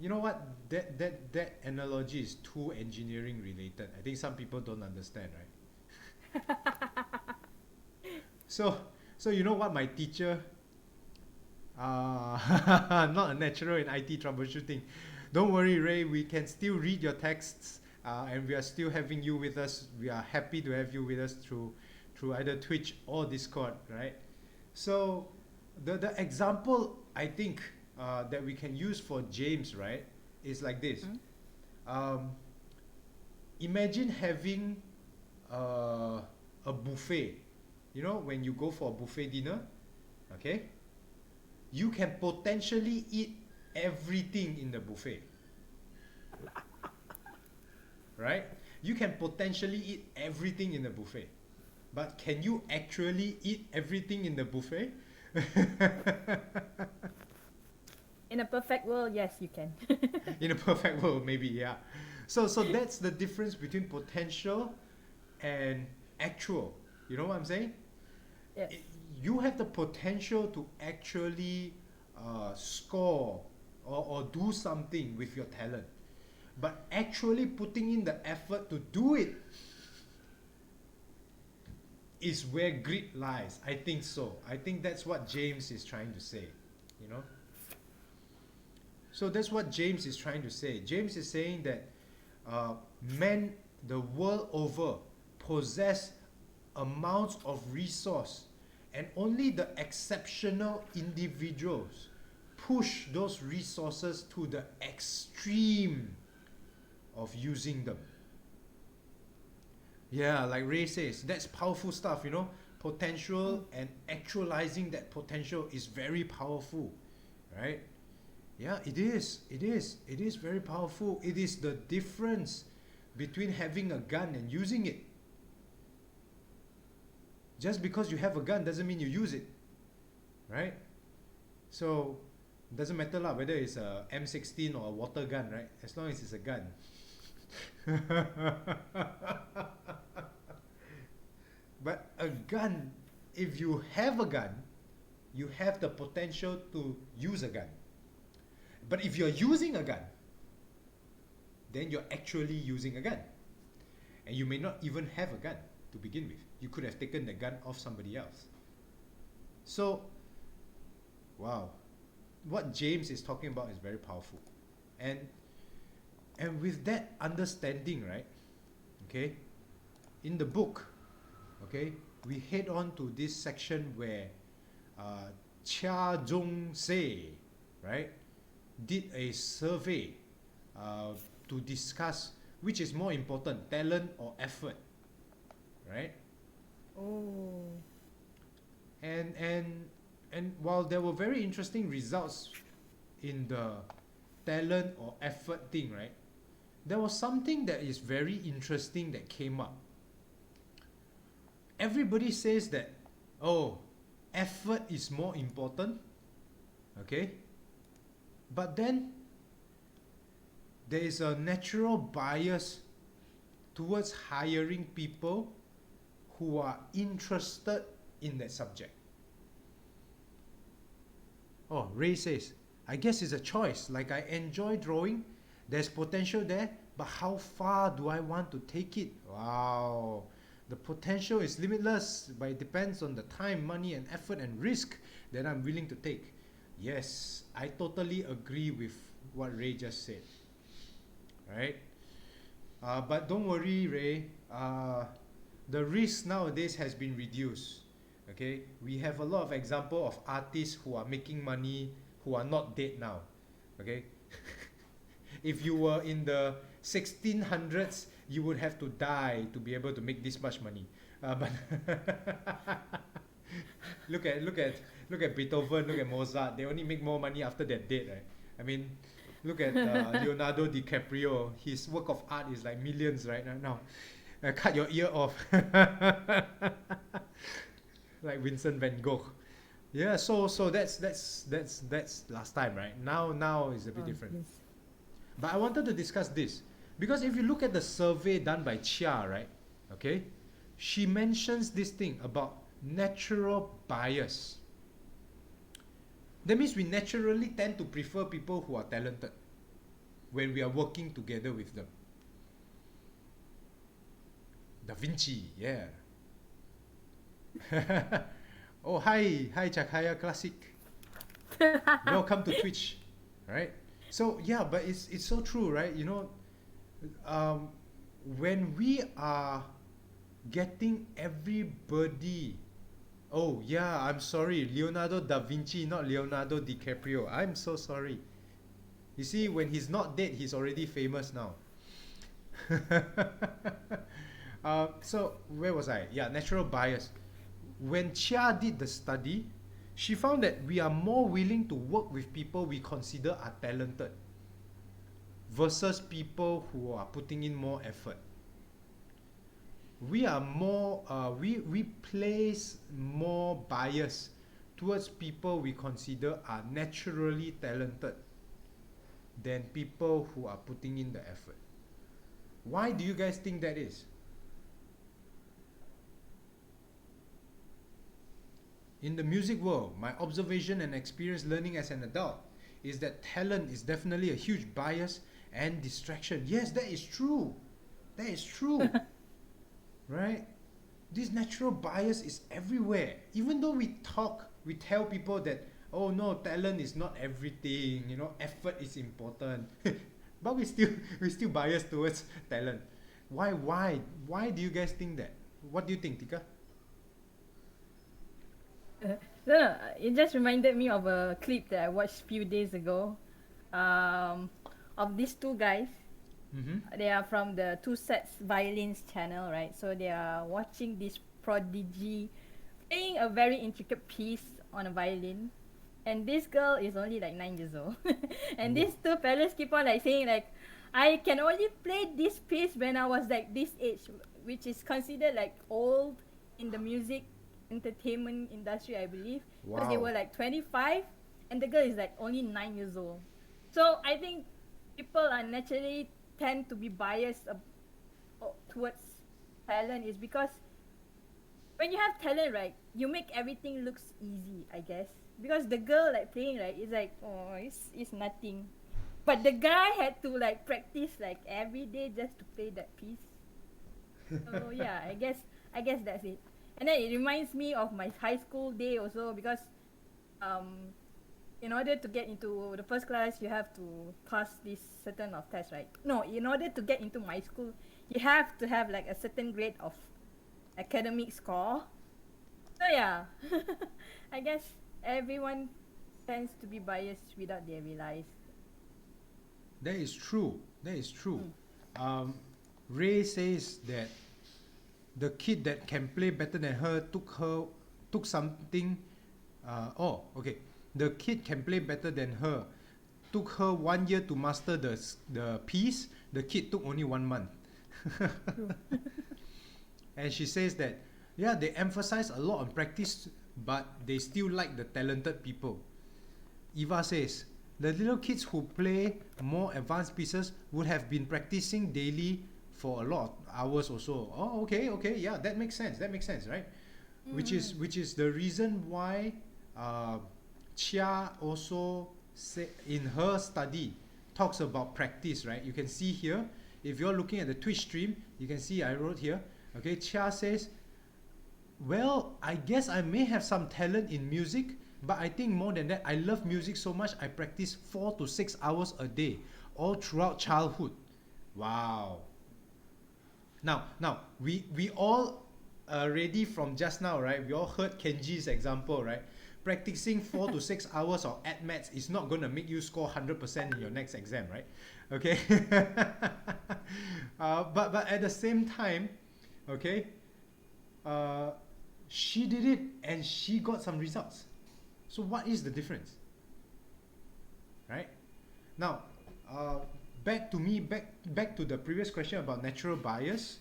You know what? That analogy is too engineering related. I think some people don't understand, right? So you know what my teacher, not a natural in IT troubleshooting. Don't worry, Ray, we can still read your texts, and we are still having you with us. We are happy to have you with us through either Twitch or Discord, right? So the example I think that we can use for James, right, is like this. Imagine having a buffet. You know, when you go for a buffet dinner, okay, you can potentially eat everything in the buffet, right? You can potentially eat everything in the buffet, but can you actually eat everything in the buffet? In a perfect world, yes, you can. In a perfect world, maybe, yeah. So that's the difference between potential and actual. You know what I'm saying? Yes. You have the potential to actually score or do something with your talent, but actually putting in the effort to do it is where grit lies. I think so. I think that's what James is trying to say, you know. So that's what James is trying to say. James is saying that men the world over possess amounts of resource, and only the exceptional individuals push those resources to the extreme of using them. Yeah, like Ray says, that's powerful stuff, you know. Potential and actualizing that potential is very powerful, right? Yeah, it is very powerful. It is the difference between having a gun and using it. Just because you have a gun doesn't mean you use it, right? So it doesn't matter lah whether it's a M16 or a water gun, right? As long as it's a gun. But a gun, if you have a gun, you have the potential to use a gun. But if you're using a gun, then you're actually using a gun. And you may not even have a gun to begin with. You could have taken the gun off somebody else. So, wow. What James is talking about is very powerful. And with that understanding, right, okay, in the book, okay, we head on to this section where Chia Zhong-se, right, did a survey to discuss which is more important, talent or effort, right? Oh. And while there were very interesting results in the talent or effort thing, right, there was something that is very interesting that came up. Everybody says that, oh, effort is more important, okay? But then there is a natural bias towards hiring people who are interested in that subject. Oh, Ray says, I guess it's a choice. Like, I enjoy drawing, there's potential there, but how far do I want to take it? Wow. The potential is limitless, but it depends on the time, money, and effort and risk that I'm willing to take. Yes, I totally agree with what Ray just said. Right? But don't worry, Ray. The risk nowadays has been reduced. Okay, we have a lot of example of artists who are making money who are not dead now. Okay, if you were in the 1600s, you would have to die to be able to make this much money. But look at Beethoven, look at Mozart. They only make more money after they're dead, right? I mean, look at Leonardo DiCaprio. His work of art is like millions right now. Cut your ear off. Like Vincent van Gogh. Yeah, so that's last time, right? Now is a bit different. Yes. But I wanted to discuss this because if you look at the survey done by Chia, right? Okay, she mentions this thing about natural bias. That means we naturally tend to prefer people who are talented when we are working together with them. Da Vinci, yeah. Oh, hi Chakaya Classic. Welcome to Twitch, right? So yeah, but it's so true, right? You know, when we are getting everybody, oh yeah, I'm sorry, Leonardo da Vinci, not Leonardo DiCaprio. I'm so sorry. You see, when he's not dead, he's already famous now. So where was I? Yeah, natural bias. When Chia did the study, she found that we are more willing to work with people we consider are talented versus people who are putting in more effort. We are more, we place more bias towards people we consider are naturally talented than people who are putting in the effort. Why do you guys think that is? In the music world, my observation and experience learning as an adult is that talent is definitely a huge bias and distraction. Yes, that is true. That is true. Right? This natural bias is everywhere. Even though we tell people that, oh no, talent is not everything, you know, effort is important. But we still biased towards talent. Why do you guys think that? What do you think, Tika? No, it just reminded me of a clip that I watched a few days ago, of these two guys. Mm-hmm. They are from the Two Sets Violins channel, right? So they are watching this prodigy playing a very intricate piece on a violin, and this girl is only like 9 years old. And these two fellas keep on like saying like, I can only play this piece when I was like this age, which is considered like old in the music entertainment industry, I believe, because they Wow. were like 25 and the girl is like only 9 years old. So I think people are naturally tend to be biased towards talent is because when you have talent, right, you make everything looks easy, I guess, because the girl like playing, right, is like, oh, it's nothing, but the guy had to like practice like every day just to play that piece. So yeah, I guess that's it. And then it reminds me of my high school day also, because in order to get into the first class, you have to pass this certain of tests, right? No, in order to get into my school, you have to have like a certain grade of academic score. So yeah, I guess everyone tends to be biased without they realize. That is true. That is true. Ray says that the kid that can play better than her took something. Okay. The kid can play better than her. Took her 1 year to master the piece. The kid took only 1 month. And she says that, yeah, they emphasize a lot on practice, but they still like the talented people. Eva says, the little kids who play more advanced pieces would have been practicing daily for a lot of hours also. Oh, okay, yeah, that makes sense, right? Which is the reason why Chia also in her study talks about practice, right? You can see here, if you're looking at the Twitch stream, you can see I wrote here, Okay, Chia says, well, I guess I may have some talent in music, but I think more than that, I love music so much I practice 4 to 6 hours a day, all throughout childhood. Wow. Now we all already from just now, right? We all heard Kenji's example, right? Practicing 4 to 6 hours of maths is not going to make you score 100% in your next exam, right? Okay. But at the same time, okay, she did it and she got some results. So what is the difference? Right? Now, back to the previous question about natural bias.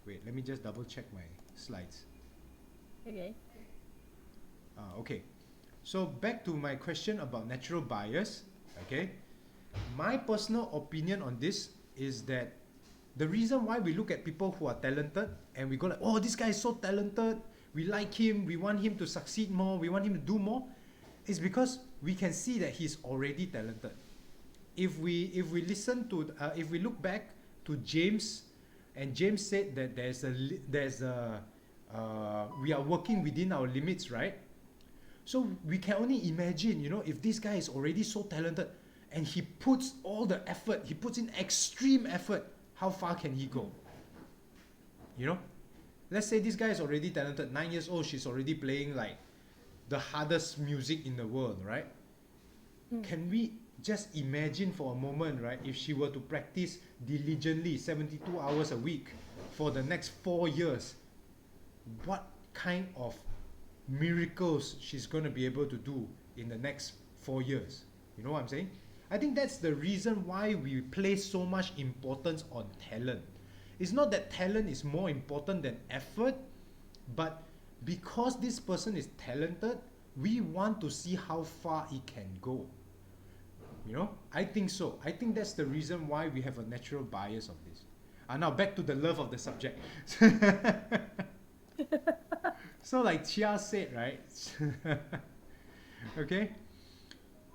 Wait, let me just double check my slides. Okay. Okay. So back to my question about natural bias. Okay. My personal opinion on this is that the reason why we look at people who are talented and we go like, oh, this guy is so talented, we like him, we want him to succeed more, we want him to do more, is because we can see that he's already talented. If we look back to James, and James said that we are working within our limits, right? So we can only imagine, if this guy is already so talented and he puts all the effort, he puts in extreme effort, how far can he go? Let's say this guy is already talented, 9 years old, she's already playing like the hardest music in the world, right? Can we just imagine for a moment, right, if she were to practice diligently 72 hours a week for the next 4 years, what kind of miracles she's going to be able to do in the next 4 years? You know what I'm saying? I think that's the reason why we place so much importance on talent. It's not that talent is more important than effort, but because this person is talented, we want to see how far it can go. I think so. I think that's the reason why we have a natural bias of this. Now back to the love of the subject. So like Chia said, right? Okay.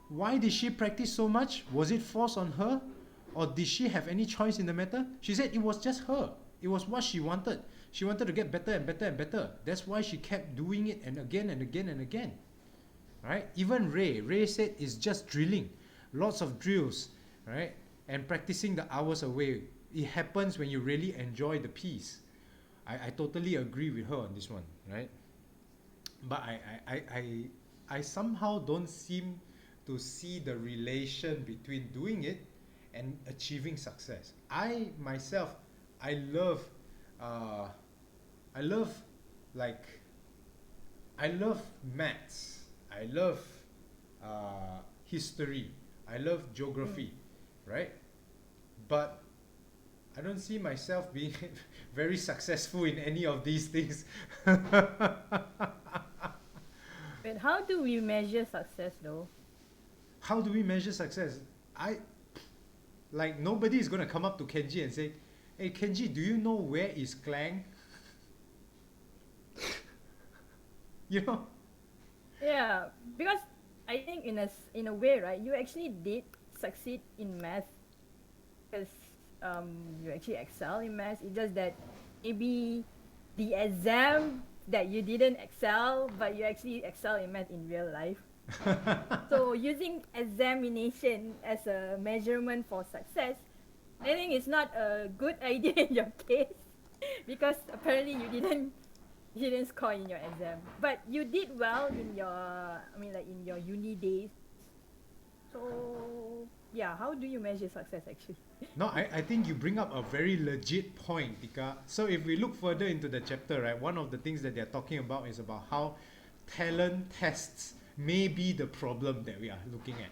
Why did she practice so much? Was it forced on her? Or did she have any choice in the matter? She said it was just her. It was what she wanted. She wanted to get better and better and better. That's why she kept doing it and again and again and again. Right? Even Ray said it's just drilling. Lots of drills, right? And practicing the hours away. It happens when you really enjoy the piece. I totally agree with her on this one, right? But I somehow don't seem to see the relation between doing it and achieving success. I myself, I love maths. I love history. I love geography, right? But I don't see myself being very successful in any of these things. But how do we measure success though? How do we measure success? Nobody is going to come up to Kenji and say, hey Kenji, do you know where is Klang? Yeah, because I think in a way, right, you actually did succeed in math because you actually excel in math. It's just that maybe the exam that you didn't excel, but you actually excel in math in real life. So using examination as a measurement for success, I think it's not a good idea in your case because apparently you didn't score in your exam, but you did well in in your uni days. So yeah, how do you measure success actually? No, I think you bring up a very legit point, Tika. So if we look further into the chapter, right, one of the things that they're talking about is about how talent tests may be the problem that we are looking at.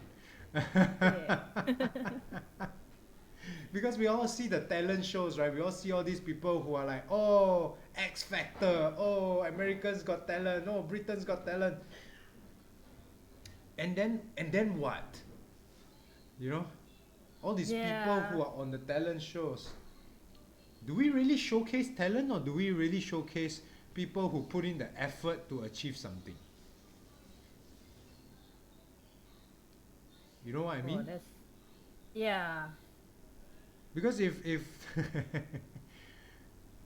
Because we all see the talent shows, right? We all see all these people who are like, oh, X Factor, oh, Americans got talent, oh, Britain's got talent. And then what? All these people who are on the talent shows. Do we really showcase talent, or do we really showcase people who put in the effort to achieve something? You know what I mean? Yeah. Because if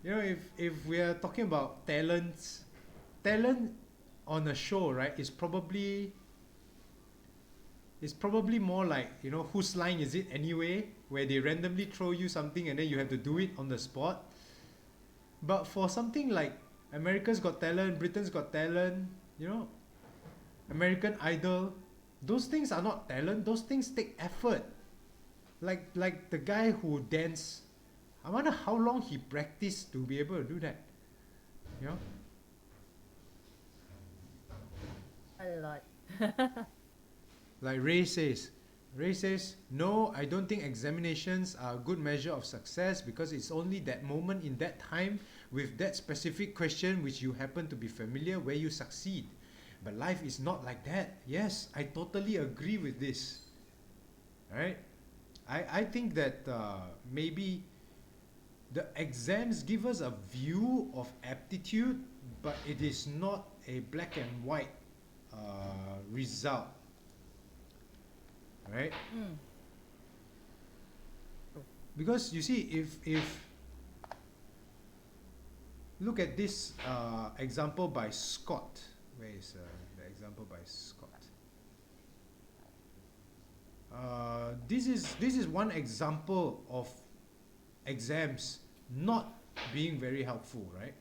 You know, if we are talking about talent on a show, right, is probably more like, you know, whose line is it anyway, where they randomly throw you something and then you have to do it on the spot. But for something like America's Got Talent, Britain's Got Talent, you know, American Idol, those things are not talent, those things take effort. Like the guy who danced, I wonder how long he practiced to be able to do that. You know? A lot. Like Ray says, no, I don't think examinations are a good measure of success because it's only that moment in that time with that specific question which you happen to be familiar where you succeed. But life is not like that. Yes, I totally agree with this. Right? I think that maybe the exams give us a view of aptitude, but it is not a black and white result. Right? Because you see, if look at this example by Scott. Where is the example by Scott? This is one example of exams not being very helpful, right?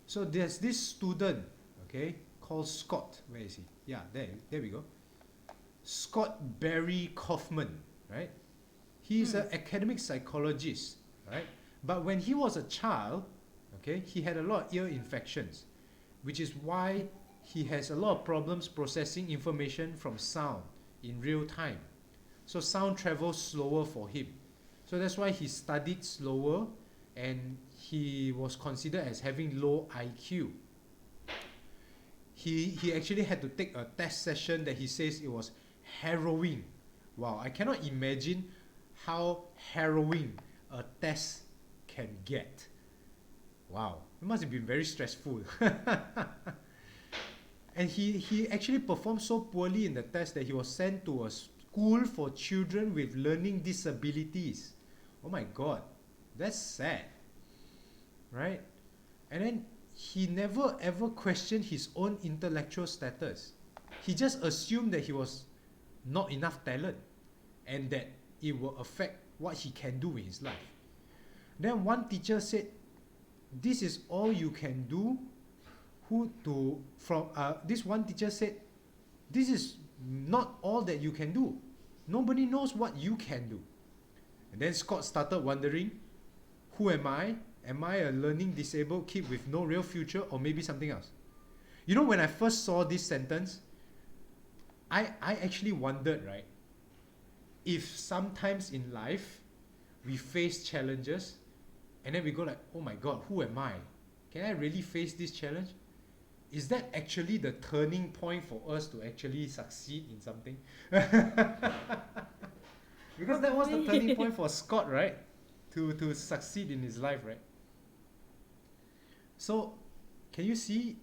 So there's this student, okay, called Scott. Where is he? Yeah, there we go. Scott Barry Kaufman, right? He's an academic psychologist, right? But when he was a child, okay, he had a lot of ear infections, which is why he has a lot of problems processing information from sound in real time. So sound travels slower for him. So that's why he studied slower and he was considered as having low IQ. He actually had to take a test session that he says it was harrowing. Wow, I cannot imagine how harrowing a test can get. Wow, it must have been very stressful. And he actually performed so poorly in the test that he was sent to a school for children with learning disabilities. Oh my God, that's sad, right? And then he never ever questioned his own intellectual status. He just assumed that he was not enough talent and that it will affect what he can do in his life. Then one teacher said, this is all you can do. This one teacher said, this is not all that you can do. Nobody knows what you can do. And then Scott started wondering, who am I? Am I a learning disabled kid with no real future, or maybe something else? You know, when I first saw this sentence, I actually wondered, right, if sometimes in life we face challenges and then we go like, oh my God, who am I? Can I really face this challenge? Is that actually the turning point for us to actually succeed in something? Because that was the turning point for Scott, right? To succeed in his life, right? So, can you see?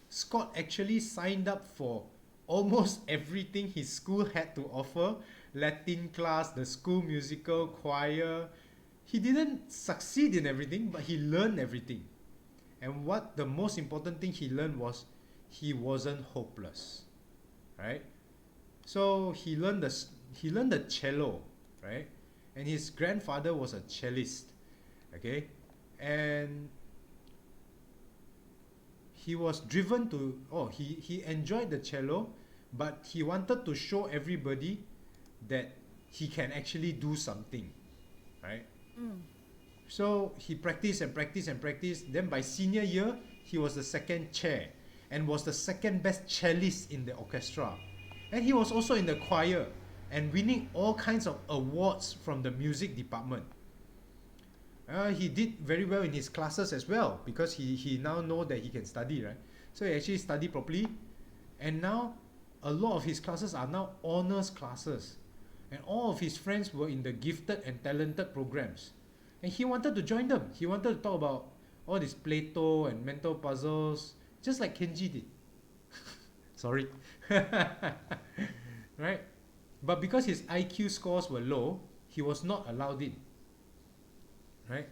Scott actually signed up for almost everything his school had to offer. Latin class, the school musical, choir. He didn't succeed in everything, but he learned everything. And what the most important thing he learned was he wasn't hopeless, right? So he learned the cello, right? And his grandfather was a cellist, okay? And he was driven to, he enjoyed the cello, but he wanted to show everybody that he can actually do something, right? So he practiced and practiced and practiced. Then by senior year, he was the second chair and was the second best cellist in the orchestra. And he was also in the choir and winning all kinds of awards from the music department. He did very well in his classes as well because he now know that he can study, right? So he actually studied properly. And now a lot of his classes are now honors classes. And all of his friends were in the gifted and talented programs. And he wanted to join them. He wanted to talk about all this Plato and mental puzzles, just like Kenji did. Sorry. Right? But because his IQ scores were low, he was not allowed in. Right?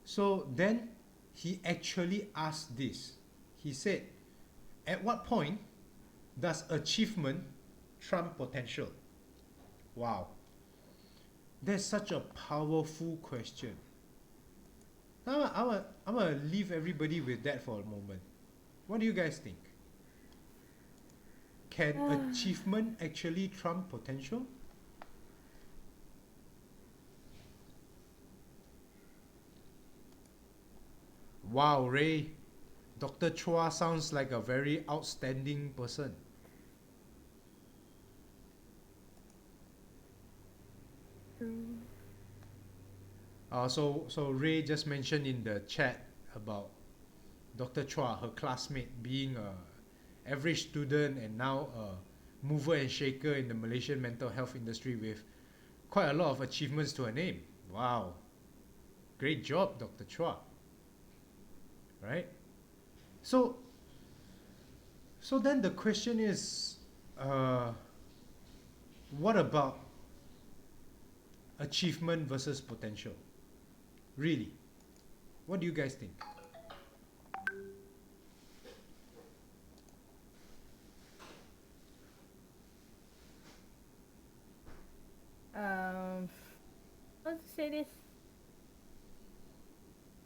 So then he actually asked this. He said, at what point does achievement trump potential? Wow. That's such a powerful question. Now I'm gonna leave everybody with that for a moment. What do you guys think? Can achievement actually trump potential? Wow, Ray. Dr. Chua sounds like a very outstanding person. So Ray just mentioned in the chat about Dr. Chua, her classmate, being a average student and now a mover and shaker in the Malaysian mental health industry with quite a lot of achievements to her name. Wow. Great job, Dr. Chua. Right? So then the question is, what about achievement versus potential? Really? What do you guys think? How to say this?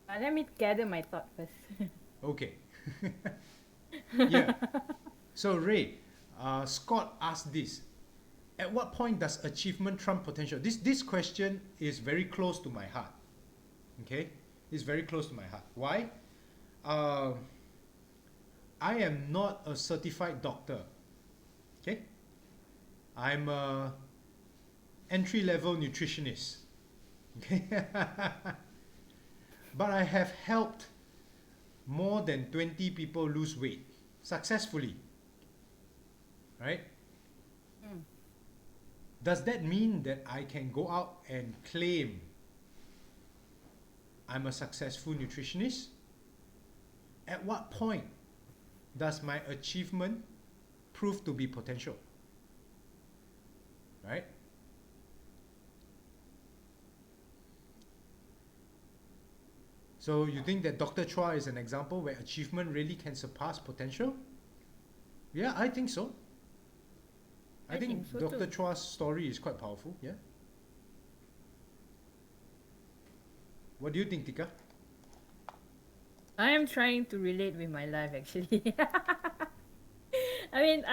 Let me gather my thought first. Okay. Yeah. So Ray, Scott asked this. At what point does achievement trump potential? This question is very close to my heart. Okay? It's very close to my heart. Why? I am not a certified doctor. Okay? I'm a entry-level nutritionist. Okay? But I have helped more than 20 people lose weight successfully. Right? Does that mean that I can go out and claim I'm a successful nutritionist? At what point does my achievement prove to be potential? Right? So you think that Dr. Chua is an example where achievement really can surpass potential? Yeah, I think so. I think so Dr. too. Chua's story is quite powerful, yeah? What do you think, Tika? I am trying to relate with my life actually. I mean,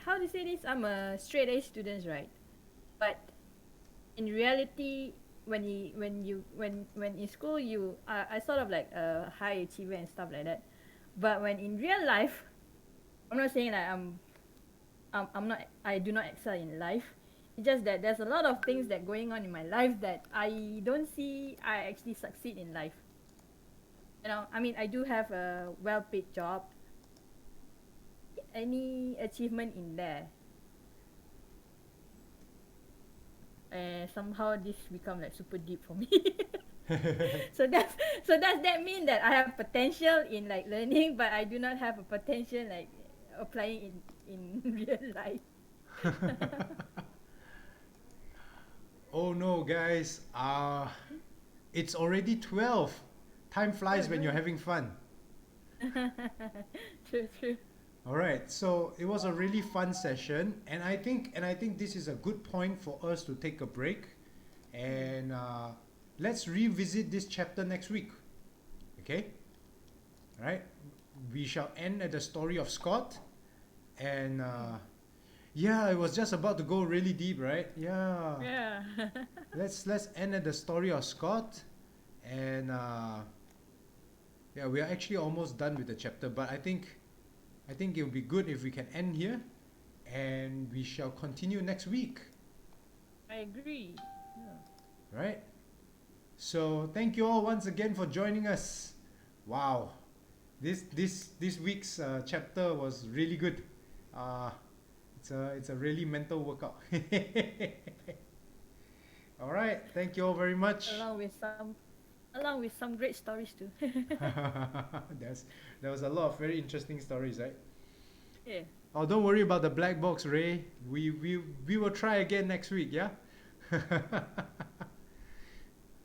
how to say this? I'm a straight A student, right? But in reality, when in school, I sort of like a high achiever and stuff like that. But when in real life, I'm not saying like I do not excel in life. It's just that there's a lot of things that going on in my life that I don't see I actually succeed in life. You know, I mean, I do have a well-paid job. Any achievement in there? And somehow this become like super deep for me. So does that mean that I have potential in like learning, but I do not have a potential like applying in real life? Oh no, guys. It's already 12. Time flies when you're having fun. True. All right. So it was a really fun session, and I think this is a good point for us to take a break, and let's revisit this chapter next week. Okay? All right. We shall end at the story of Scott, and yeah, it was just about to go really deep, right? Yeah. Yeah. Let's end at the story of Scott, and yeah, we are actually almost done with the chapter, but I think it would be good if we can end here, and we shall continue next week. I agree. Yeah. Right? So thank you all once again for joining us. Wow, this week's chapter was really good. It's a really mental workout. All right, thank you all very much. Along with some great stories too. There was a lot of very interesting stories, right? Yeah. Oh, don't worry about the black box, Ray. We will try again next week, yeah?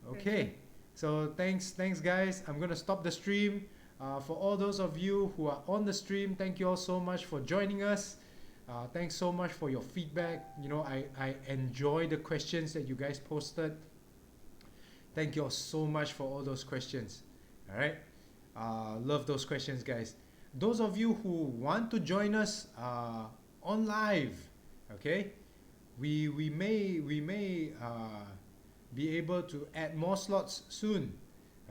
Okay. So thanks guys. I'm gonna stop the stream. For all those of you who are on the stream, thank you all so much for joining us. Thanks so much for your feedback. You know, I enjoy the questions that you guys posted. Thank you all so much for all those questions. All right. Love those questions, guys. Those of you who want to join us on live, okay, we may be able to add more slots soon.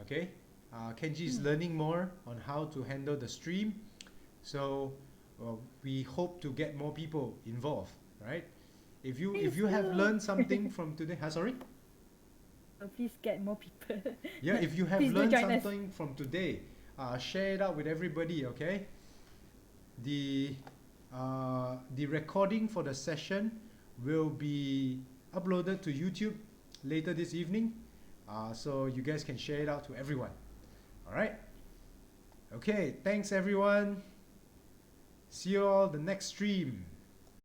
Okay, Kenji is learning more on how to handle the stream, so we hope to get more people involved. Right? If you have learned something from today, sorry. So please get more people. Yeah, if you have Please do learned join us. something from today, share it out with everybody. Okay. The recording for the session will be uploaded to YouTube later this evening, so you guys can share it out to everyone. All right. Okay. Thanks everyone. See you all the next stream.